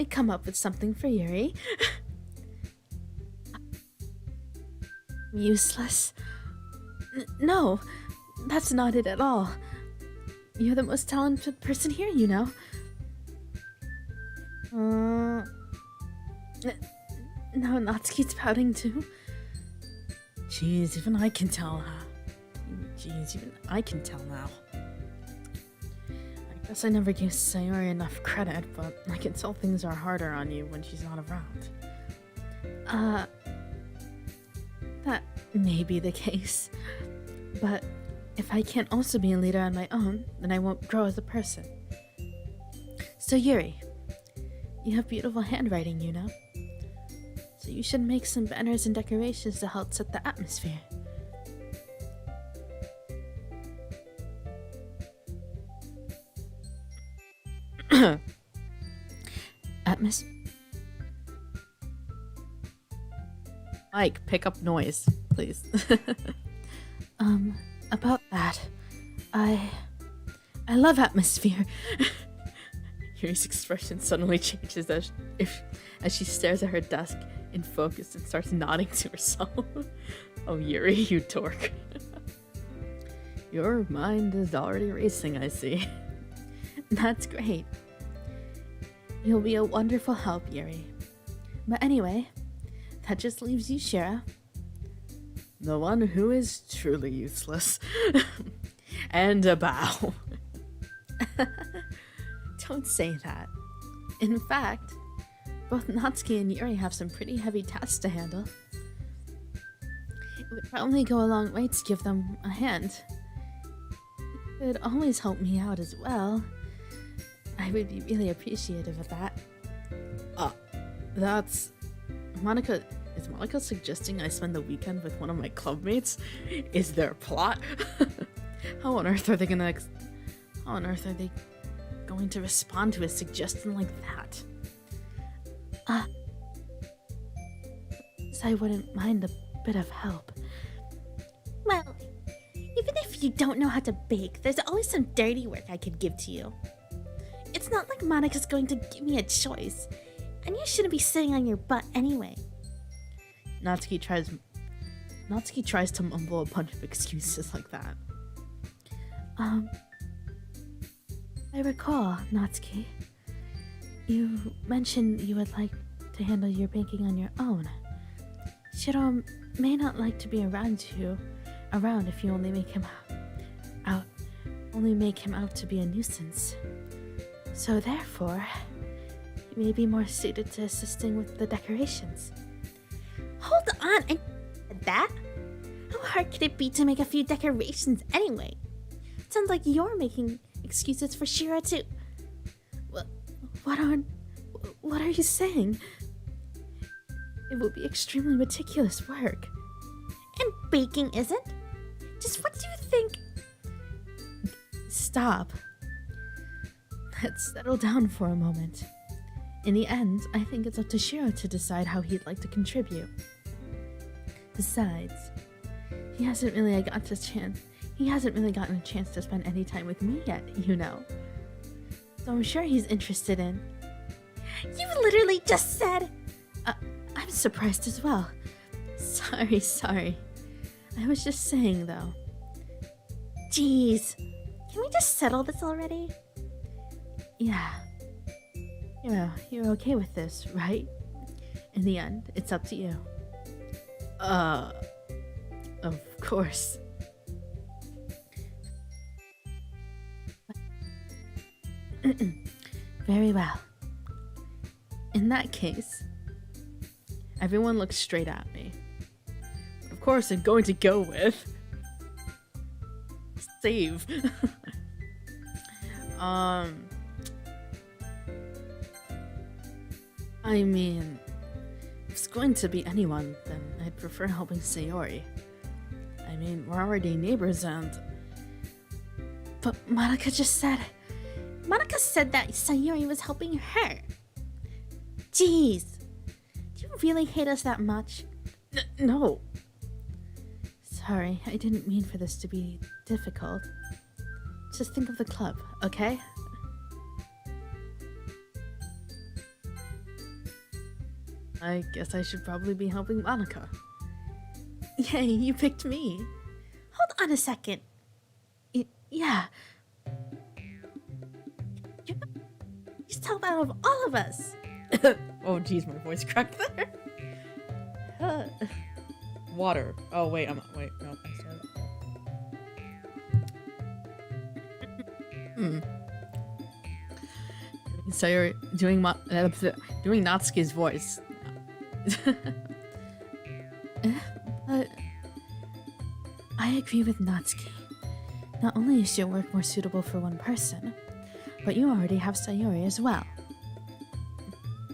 Speaker 2: come up with something for Yuri? Useless? No, that's not it at all. You're the most talented person here, you know. Now Natsuki's pouting too.
Speaker 1: Jeez, even I can tell. Jeez, even I can tell now. I guess I never gave Sayori enough credit, but I can tell things are harder on you when she's not around.
Speaker 2: That may be the case. But if I can't also be a leader on my own, then I won't grow as a person. So Yuri, you have beautiful handwriting, you know? So you should make some banners and decorations to help set the atmosphere.
Speaker 1: Mike, pick up noise, please.
Speaker 2: About that, I love atmosphere.
Speaker 1: Yuri's expression suddenly changes as she stares at her desk in focus and starts nodding to herself. Oh, Yuri, you dork. Your mind is already racing, I see.
Speaker 2: That's great. You'll be a wonderful help, Yuri. But anyway, that just leaves you, Shira.
Speaker 1: The one who is truly useless. And a bow.
Speaker 2: Don't say that. In fact, both Natsuki and Yuri have some pretty heavy tasks to handle. It would probably go a long way to give them a hand. It would always help me out as well. I would be really appreciative of that.
Speaker 1: That's Monica. Is Monica suggesting I spend the weekend with one of my clubmates? Is there a plot? How on earth are they gonna? How on earth are they going to respond to a suggestion like that?
Speaker 2: So I wouldn't mind a bit of help.
Speaker 3: Well, even if you don't know how to bake, there's always some dirty work I could give to you. It's not like Monica's going to give me a choice, and you shouldn't be sitting on your butt anyway.
Speaker 1: Natsuki tries to mumble a bunch of excuses like that.
Speaker 2: I recall, Natsuki, you mentioned you would like to handle your baking on your own. Shiro may not like to be around if you only make him out to be a nuisance. So therefore, he may be more suited to assisting with the decorations.
Speaker 3: Hold on, I said that? How hard could it be to make a few decorations anyway? Sounds like you're making excuses for Shiro too.
Speaker 2: What are you saying? It will be extremely meticulous work.
Speaker 3: And baking isn't? Just what do you think?
Speaker 2: Stop. Let's settle down for a moment. In the end, I think it's up to Shiro to decide how he'd like to contribute. Besides, he hasn't really gotten a chance to spend any time with me yet, you know. So I'm sure he's interested in.
Speaker 3: You literally just said...
Speaker 2: I'm surprised as well. Sorry. I was just saying, though.
Speaker 3: Jeez. Can we just settle this already?
Speaker 2: Yeah. You're okay with this, right? In the end, it's up to you.
Speaker 1: Of course.
Speaker 2: Very well.
Speaker 1: In that case, everyone looks straight at me. Of course, I'm going to go with save. I mean, if it's going to be anyone, then I'd prefer helping Sayori. I mean, we're already neighbors and...
Speaker 2: But Monica just said...
Speaker 3: Monica said that Sayori was helping her. Jeez. Do you really hate us that much?
Speaker 1: No.
Speaker 2: Sorry, I didn't mean for this to be difficult. Just think of the club, okay?
Speaker 1: I guess I should probably be helping Monica.
Speaker 2: Yay, you picked me.
Speaker 3: Hold on a second.
Speaker 2: Yeah.
Speaker 3: Just help out of all of us.
Speaker 1: Oh jeez, my voice cracked there. Water. Oh wait, no. Sayori doing Natsuki's voice.
Speaker 2: But I agree with Natsuki. Not only is your work more suitable for one person, but you already have Sayori as well.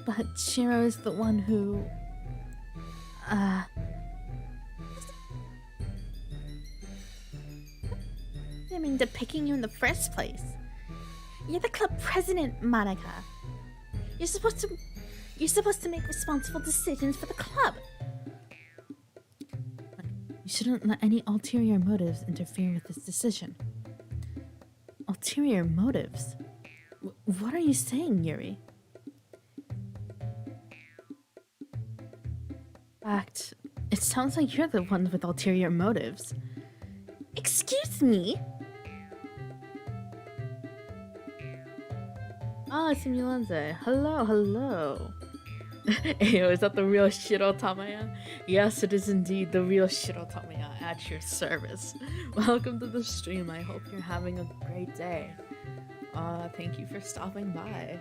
Speaker 2: But Shiro is the one who...
Speaker 3: I mean, to picking you in the first place. You're the club president, Monica. You're supposed to make responsible decisions for the club.
Speaker 2: You shouldn't let any ulterior motives interfere with this decision. Ulterior motives? What are you saying, Yuri? In fact, it sounds like you're the one with ulterior motives.
Speaker 3: Excuse me?
Speaker 1: Ah, Simulenze. Hello. Ayo, is that the real Shiro Tamaya? Yes, it is indeed the real Shiro Tamaya at your service. Welcome to the stream. I hope you're having a great day. Thank you for stopping by.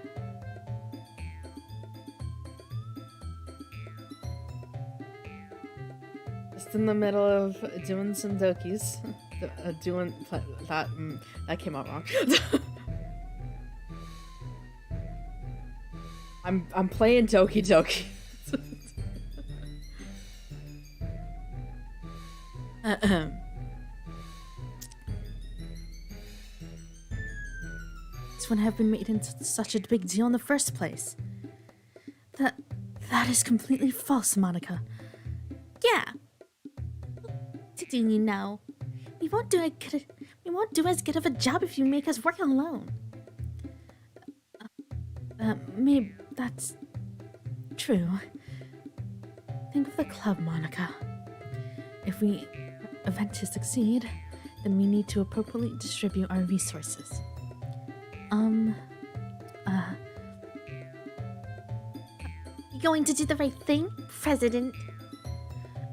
Speaker 1: Just in the middle of doing some dokis. That came out wrong. I'm playing Doki Doki.
Speaker 2: This wouldn't have been made into such a big deal in the first place. That is completely false, Monica.
Speaker 3: Yeah. Do you know? We won't do as good of a job if you make us work alone.
Speaker 2: Maybe that's true. Think of the club, Monica. If we event to succeed, then we need to appropriately distribute our resources.
Speaker 3: You going to do the right thing, President?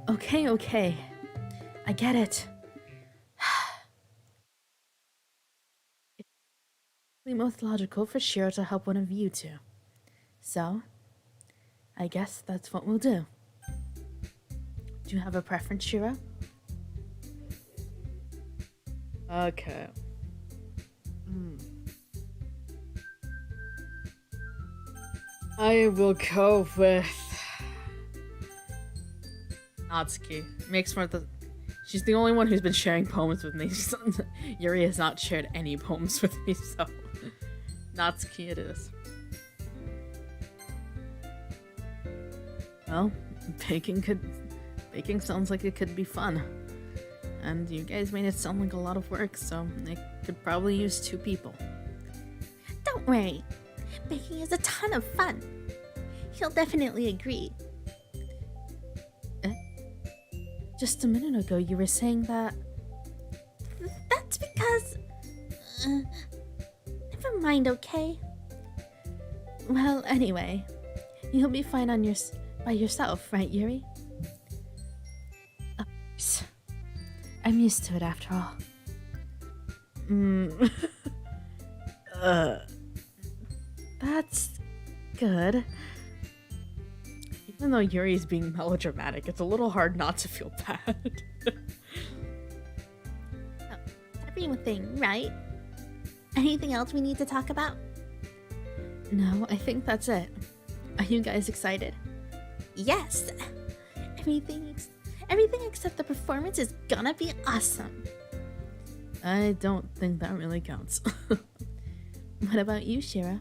Speaker 2: Okay. I get it. It's most logical for Shiro to help one of you two. So, I guess that's what we'll do. Do you have a preference, Shiro?
Speaker 1: Okay. I will go with Natsuki. Makes more the. She's the only one who's been sharing poems with me. Yuri has not shared any poems with me, so Natsuki it is. Well, baking sounds like it could be fun. And you guys made it sound like a lot of work, so it could probably use 2 people.
Speaker 3: Don't worry. Baking is a ton of fun. He'll definitely agree.
Speaker 2: Just a minute ago, you were saying that...
Speaker 3: That's because... never mind, okay?
Speaker 2: Well, anyway, you'll be fine by yourself, right, Yuri? Of course. I'm used to it after all. That's good.
Speaker 1: Even though Yuri's being melodramatic, it's a little hard not to feel bad.
Speaker 3: Everything, right? Anything else we need to talk about?
Speaker 2: No, I think that's it. Are you guys excited?
Speaker 3: Yes. Everything except the performance is gonna be awesome.
Speaker 1: I don't think that really counts.
Speaker 2: What about you, Shira?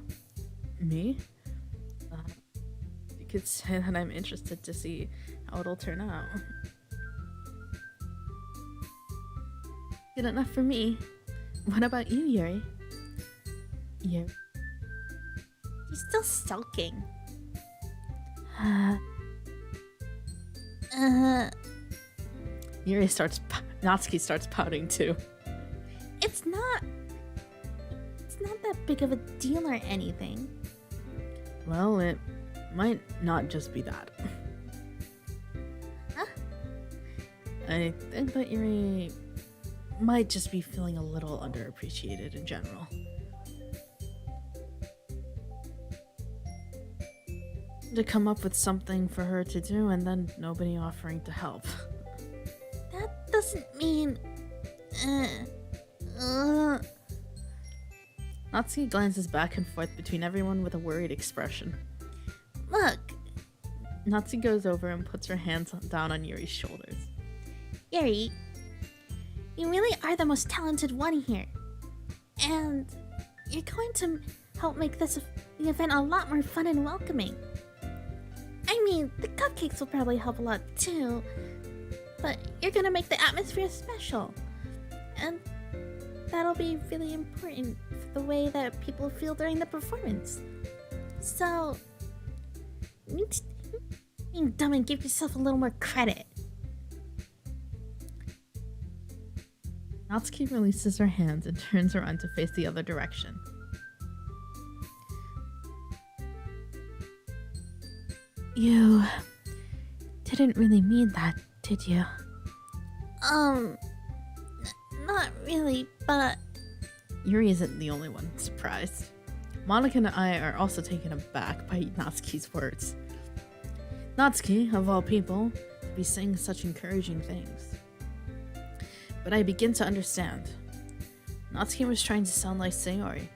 Speaker 1: Me? You could say that I'm interested to see how it'll turn out.
Speaker 2: Good enough for me. What about you, Yuri?
Speaker 3: You're still sulking.
Speaker 1: Yuri Natsuki starts pouting too.
Speaker 3: It's not that big of a deal or anything.
Speaker 1: Well, it might not just be that.
Speaker 3: Huh?
Speaker 1: I think that Yuri might just be feeling a little underappreciated in general. To come up with something for her to do and then nobody offering to help.
Speaker 3: That doesn't mean...
Speaker 1: Natsuki glances back and forth between everyone with a worried expression.
Speaker 3: Look,
Speaker 1: Natsuki goes over and puts her hands down on Yuri's shoulders.
Speaker 3: Yuri, you really are the most talented one here. And you're going to help make the event a lot more fun and welcoming. I mean, the cupcakes will probably help a lot too, but you're gonna make the atmosphere special. And that'll be really important for the way that people feel during the performance. So, being dumb and give yourself a little more credit.
Speaker 1: Natsuki releases her hands and turns around to face the other direction.
Speaker 2: You didn't really mean that, did you?
Speaker 3: Not really, but...
Speaker 1: Yuri isn't the only one surprised. Monica and I are also taken aback by Natsuki's words. Natsuki, of all people, to be saying such encouraging things. But I begin to understand. Natsuki was trying to sound like Sayori.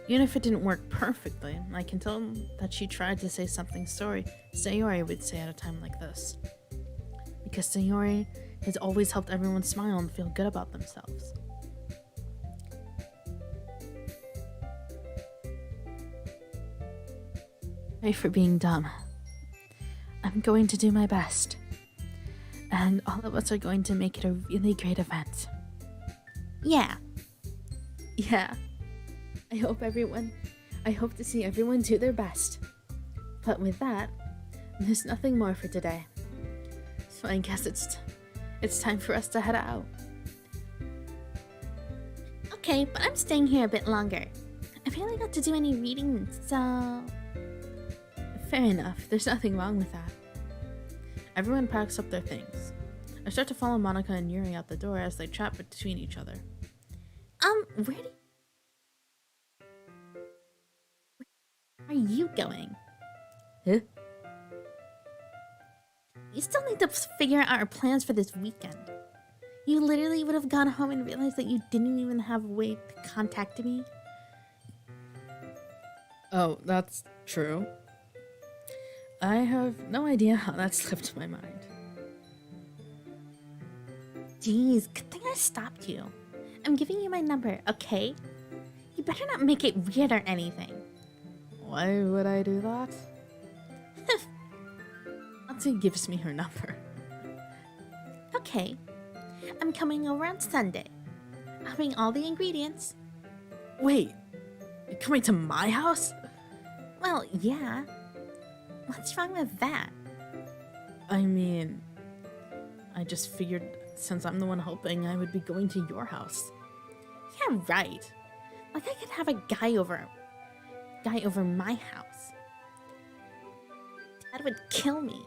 Speaker 1: Even if it didn't work perfectly, I can tell that she tried to say something Sayori would say at a time like this. Because Sayori has always helped everyone smile and feel good about themselves. Sorry for being dumb. I'm going to do my best. And all of us are going to make it a really great event.
Speaker 3: Yeah.
Speaker 2: Yeah. I hope to see everyone do their best. But with that, there's nothing more for today. So I guess it's time for us to head out.
Speaker 3: Okay, but I'm staying here a bit longer. I barely got to do any reading, so...
Speaker 2: Fair enough. There's nothing wrong with that.
Speaker 1: Everyone packs up their things. I start to follow Monica and Yuri out the door as they chat between each other.
Speaker 3: Where are you going?
Speaker 1: Huh?
Speaker 3: You still need to figure out our plans for this weekend. You literally would have gone home and realized that you didn't even have a way to contact me.
Speaker 1: Oh, that's true. I have no idea how that slipped my mind.
Speaker 3: Jeez, good thing I stopped you. I'm giving you my number, okay? You better not make it weird or anything.
Speaker 1: Why would I do that? Auntie gives me her number.
Speaker 3: Okay. I'm coming over on Sunday. I'll bring all the ingredients.
Speaker 1: Wait, you're coming to my house?
Speaker 3: Well, yeah. What's wrong with that?
Speaker 1: I mean, I just figured since I'm the one helping, I would be going to your house.
Speaker 3: Yeah, right. Like I could have a guy over my house. Dad would kill me.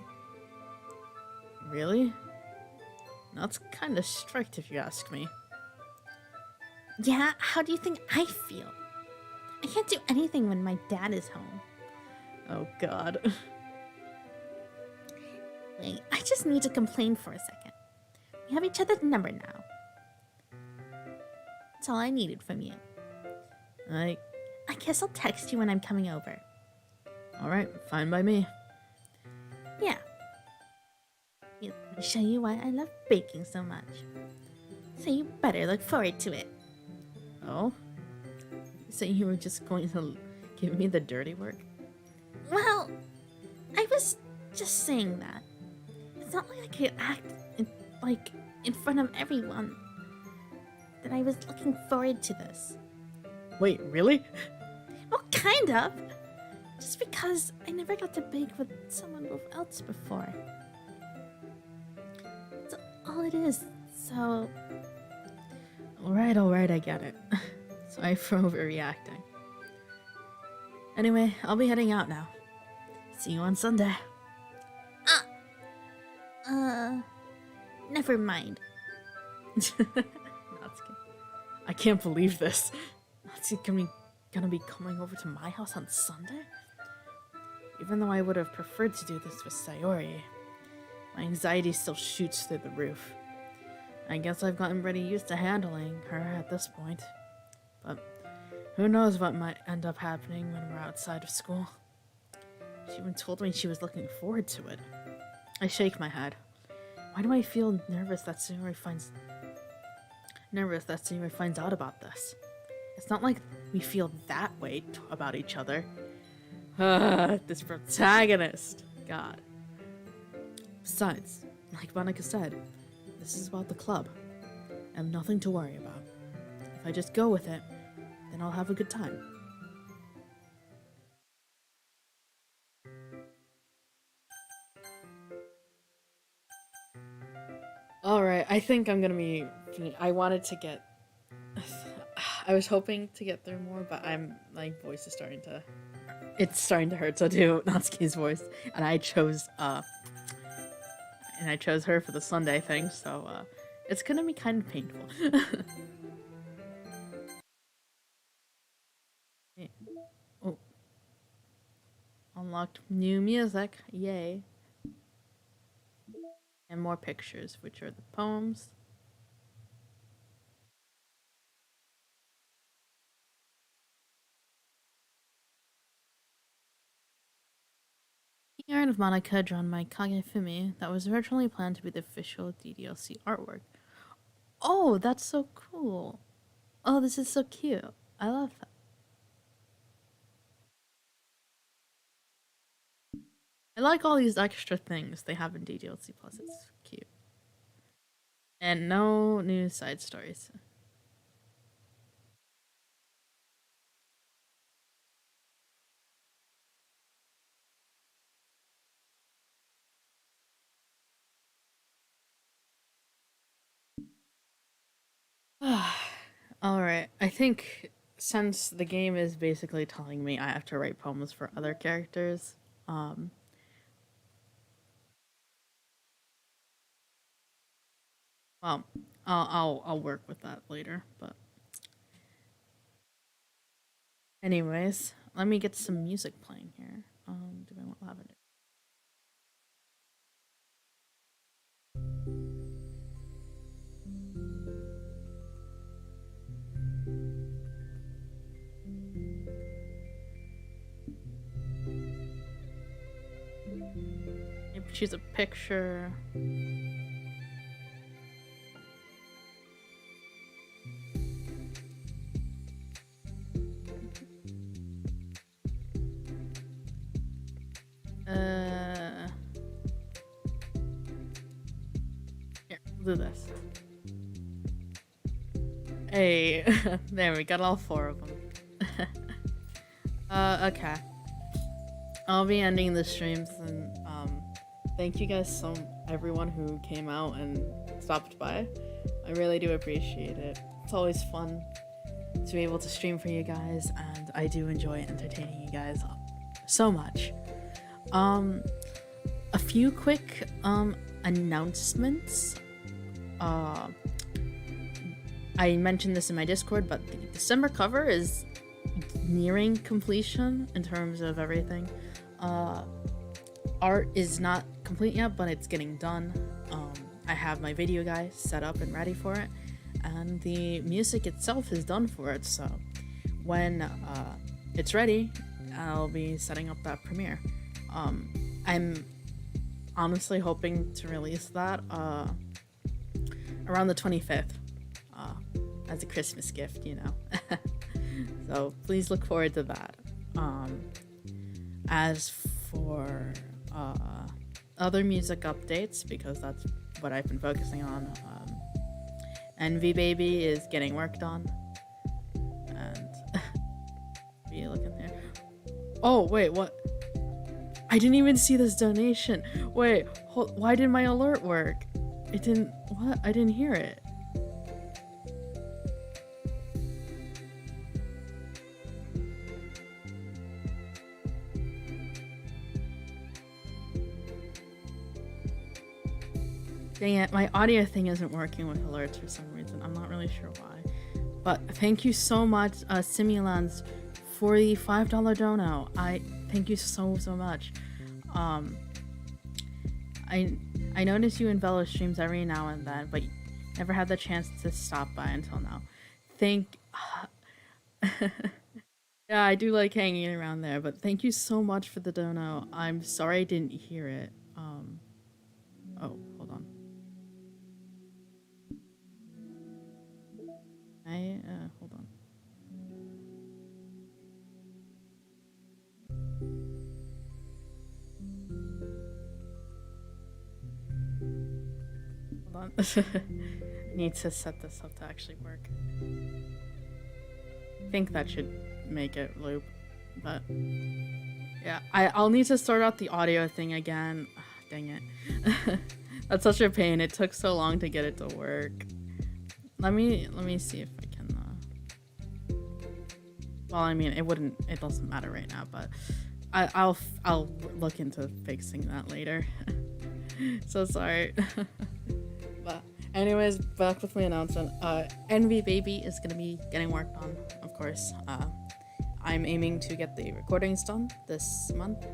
Speaker 1: Really? That's kind of strict if you ask me.
Speaker 3: Yeah, how do you think I feel? I can't do anything when my dad is home.
Speaker 1: Oh god.
Speaker 3: Wait, I just need to complain for a second. We have each other's number now. That's all I needed from you. I guess I'll text you when I'm coming over.
Speaker 1: Alright, fine by me.
Speaker 3: Yeah. Let me show you why I love baking so much. So you better look forward to it.
Speaker 1: Oh? You say you were just going to give me the dirty work?
Speaker 3: Well, I was just saying that. It's not like I could act in front of everyone that I was looking forward to this.
Speaker 1: Wait, really?
Speaker 3: Well, kind of. Just because I never got to bake with someone else before. That's all it is, so...
Speaker 1: Alright, I get it. Sorry for overreacting. Anyway, I'll be heading out now. See you on Sunday.
Speaker 3: Never mind.
Speaker 1: Natsuki. I can't believe this. Natsuki gonna be coming over to my house on Sunday? Even though I would have preferred to do this with Sayori, my anxiety still shoots through the roof. I guess I've gotten pretty used to handling her at this point. But who knows what might end up happening when we're outside of school. She even told me she was looking forward to it. I shake my head. Why do I feel nervous that Sayori finds out about this? It's not like we feel that way about each other. This protagonist. God. Besides, like Monica said, this is about the club. I have nothing to worry about. If I just go with it, then I'll have a good time. Alright, I think I'm gonna be... I wanted to get... I was hoping to get through more, but my voice is starting to... It's starting to hurt to do Natsuki's voice. And I chose her for the Sunday thing, so it's gonna be kind of painful. Oh. Unlocked new music. Yay. And more pictures, which are the poems. design of Monica drawn by Kagefumi that was originally planned to be the official DDLC artwork. Oh, that's so cool. Oh, this is so cute. I love that. I like all these extra things they have in DDLC Plus. It's cute. And no new side stories. Alright, I think since the game is basically telling me I have to write poems for other characters, well, I'll work with that later, but anyways, let me get some music playing here. Do I want lavender? Maybe choose a picture. Here, do this. Hey, there we got all 4 of them. Okay. I'll be ending the streams and thank you guys everyone who came out and stopped by. I really do appreciate it. It's always fun to be able to stream for you guys, and I do enjoy entertaining you guys so much. A few quick announcements. I mentioned this in my Discord, but the December cover is nearing completion in terms of everything. Art is not complete yet, but it's getting done. I have my video guy set up and ready for it, and the music itself is done for it, so when it's ready, I'll be setting up that premiere. I'm honestly hoping to release that around the 25th as a Christmas gift, you know. So please look forward to that. As for other music updates, because that's what I've been focusing on, Envy Baby is getting worked on, and be looking there. Oh wait, what? I didn't even see this donation. Wait, why did my alert work? It didn't. What? I didn't hear it. Dang it, my audio thing isn't working with alerts for some reason. I'm not really sure why. But thank you so much, Simulans, for the $5 dono. I thank you so much. I notice you embellish streams every now and then, but never had the chance to stop by until now. Yeah, I do like hanging around there, but thank you so much for the dono. I'm sorry I didn't hear it. Oh, hold on. Hold on. Hold on. I need to set this up to actually work. I think that should make it loop, but yeah, I'll need to sort out the audio thing again. Ugh, dang it. That's such a pain. It took so long to get it to work. Let me see if I can well, I mean, it doesn't matter right now, but I'll look into fixing that later. So sorry. But anyways, back with my announcement. Envy Baby is gonna be getting worked on, of course. I'm aiming to get the recordings done this month,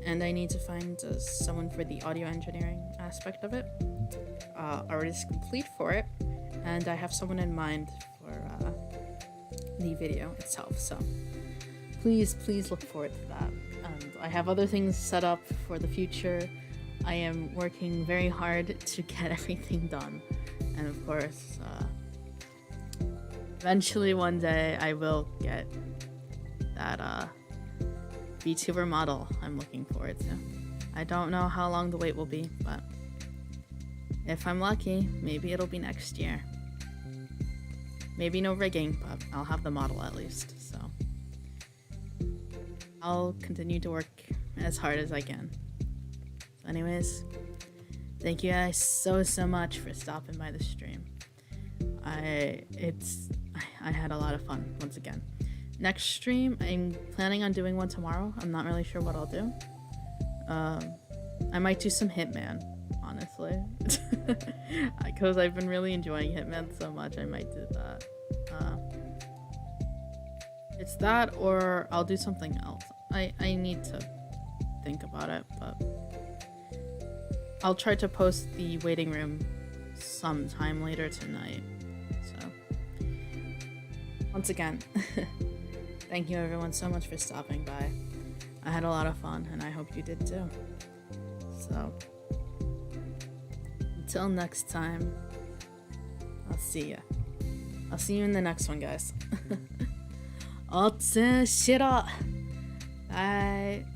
Speaker 1: and I need to find someone for the audio engineering aspect of it. Art is complete for it, and I have someone in mind for the video itself, so please look forward to that. and I have other things set up for the future. I am working very hard to get everything done, and of course, eventually one day I will get that VTuber model I'm looking forward to. I don't know how long the wait will be, but if I'm lucky, maybe it'll be next year. Maybe no rigging, but I'll have the model at least, so I'll continue to work as hard as I can. So anyways, thank you guys so much for stopping by the stream. I had a lot of fun once again. Next stream, I'm planning on doing one tomorrow. I'm not really sure what I'll do. I might do some Hitman, honestly. Because I've been really enjoying Hitman so much, I might do that. It's that, or I'll do something else. I need to think about it, but I'll try to post the waiting room sometime later tonight. So, once again, thank you everyone so much for stopping by. I had a lot of fun, and I hope you did too. So, until next time, I'll see ya. I'll see you in the next one, guys. おつしろ。Bye.